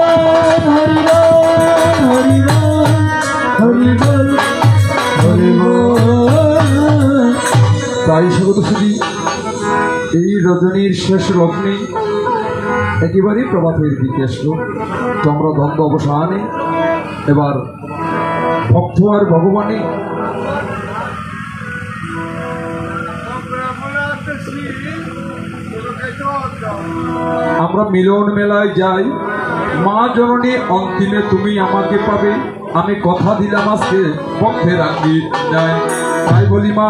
হরিবল হরিবল হরিবল। তাই স্বাগত শুধু এই রজনীর শেষ লগ্নে একেবারেই প্রভাতের দিকে আসলো। তো আমরা দ্বন্দ্ব অবসানে এবার ভক্ত আর ভগবানে আমরা মিলন মেলায় যাই। মা জননী অন্তিমে তুমি আমাকে পাবে, আমি কথা দিলাম আজকে পক্ষে রাখি যাই। তাই বলি মা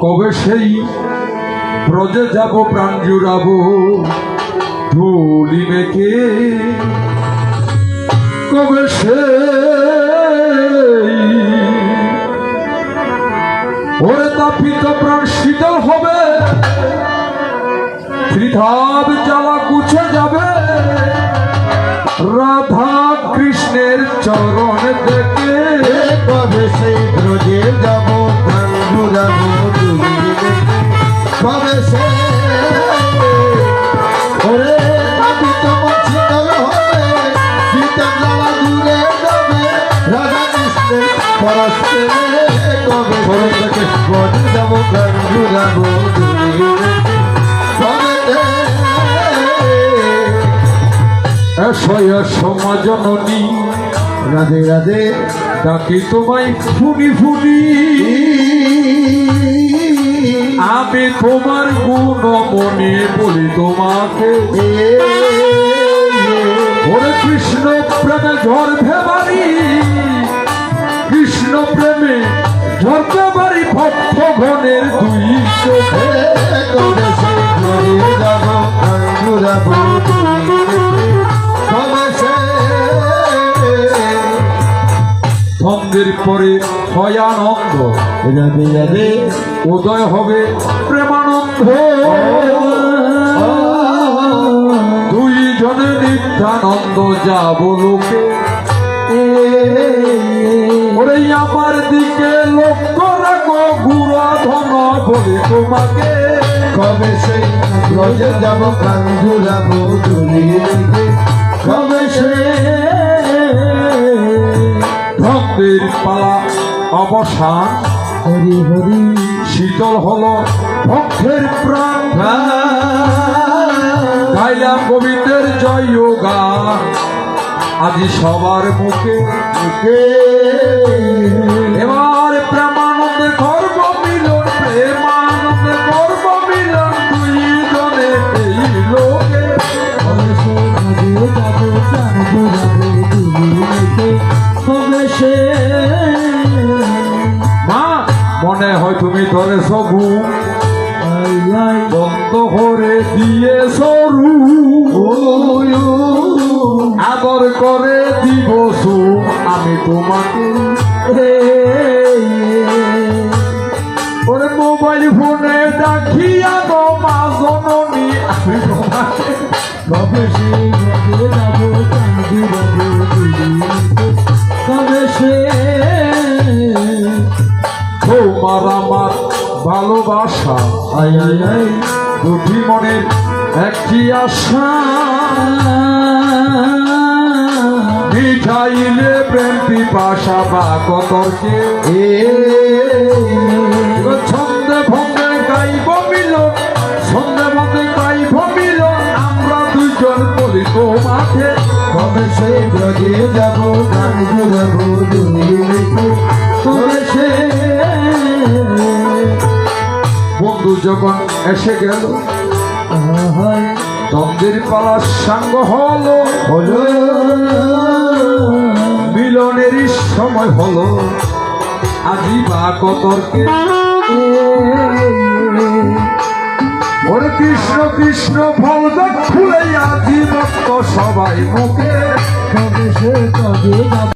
কবে সেই ব্রজে যাব প্রাণ জুড়াবো ধুলি মেখে, কবে সেই ওরে তাপিত প্রাণ শীতল হবে, ত্রিধাব জ্বালা গুছে যাবে, রাধা কৃষ্ণের চরণ দেখে কবে সেই ব্রজে যাব প্রাণ জুড়াবো কবে সে ওরে পাপিত মন শীতল হবে, শীতল জ্বালা দূরে যাবে, রাধা কৃষ্ণের পরশে কবে ব্রজে যাব প্রাণ জুড়াবো এসো এসো মা জননী রাধে রাধে ডাকি তোমায় ফুনি ফুনি, আমি তোমার গুণ মনে বলি তোমাকে, ওরে কৃষ্ণ প্রেমে ঝরতে পারি, কৃষ্ণ প্রেমে ঝরতে পারি ভক্ত গণের দুই চোখে। কবে সেই ব্রজে যাব প্রাণ জুড়াবো কবে সে সন্ধ্যের পরে হয় আনন্দ, রাধে রাধে উদয় হবে প্রেমানন্দ। দুইজনে নিত্যানন্দ যাব লোকে, ওরে আমার দিকে লক্ষ্য রাখো গুরুধন বলে তোমাকে। কবে সেই রোজে যাব প্রাণ ঝুলাবো দুনিয়াতে, কবে সে ভক্তের পালা অবসান, হরি হরি শীতল হলো ভক্তের প্রাণ। গাইলাম গোবিন্দের জয় গান আজি সবার মুখে মুখে। এবার প্রেমানন্দে গর্ব মিলন, প্রেমানন্দে গর্ব মিলন দুইজনে এই লোকে। কবে সে রোজে যাব প্রাণ ঝুলাবো দুনিয়াতে, কবে সে মা মনে হয় তুমি ধরে সবু আই আই বন্ধ করে দিয়ে সরু, আদর করে দিব সু আমি তোমাকে। ওরে মোবাইল ফোনে ডাকিয়া গো মা জননী আমি তোমাকে। কবে সে রোজে যাব প্রাণ ঝুলাবো দুনিয়াতে, কবে সে তোমার আমার ভালোবাসা আই আই আই দুটি মনের একটি আশা। মিঠাইলে প্রেম পিপাসা বা কতর্কে ছন্দে ভঙ্গে গাইব মিলন, ছন্দে ভঙ্গে গাইব মিলন আমরা দুজন বলি তোমাকে। কবে সেই রোজে যাব প্রাণ ঝুলাবো দুনিয়াতে, কবে সে বন্ধু যখন এসে গেল হয় দ্বন্দ্বের পালার সাঙ্গ হলো, হলো মিলনেরই সময় হলো আজি বা কতর্কে। ওরে কৃষ্ণ কৃষ্ণ ফলদাক খুলে আজি ভক্ত সবাই মুখে। কবে সে কবে যাব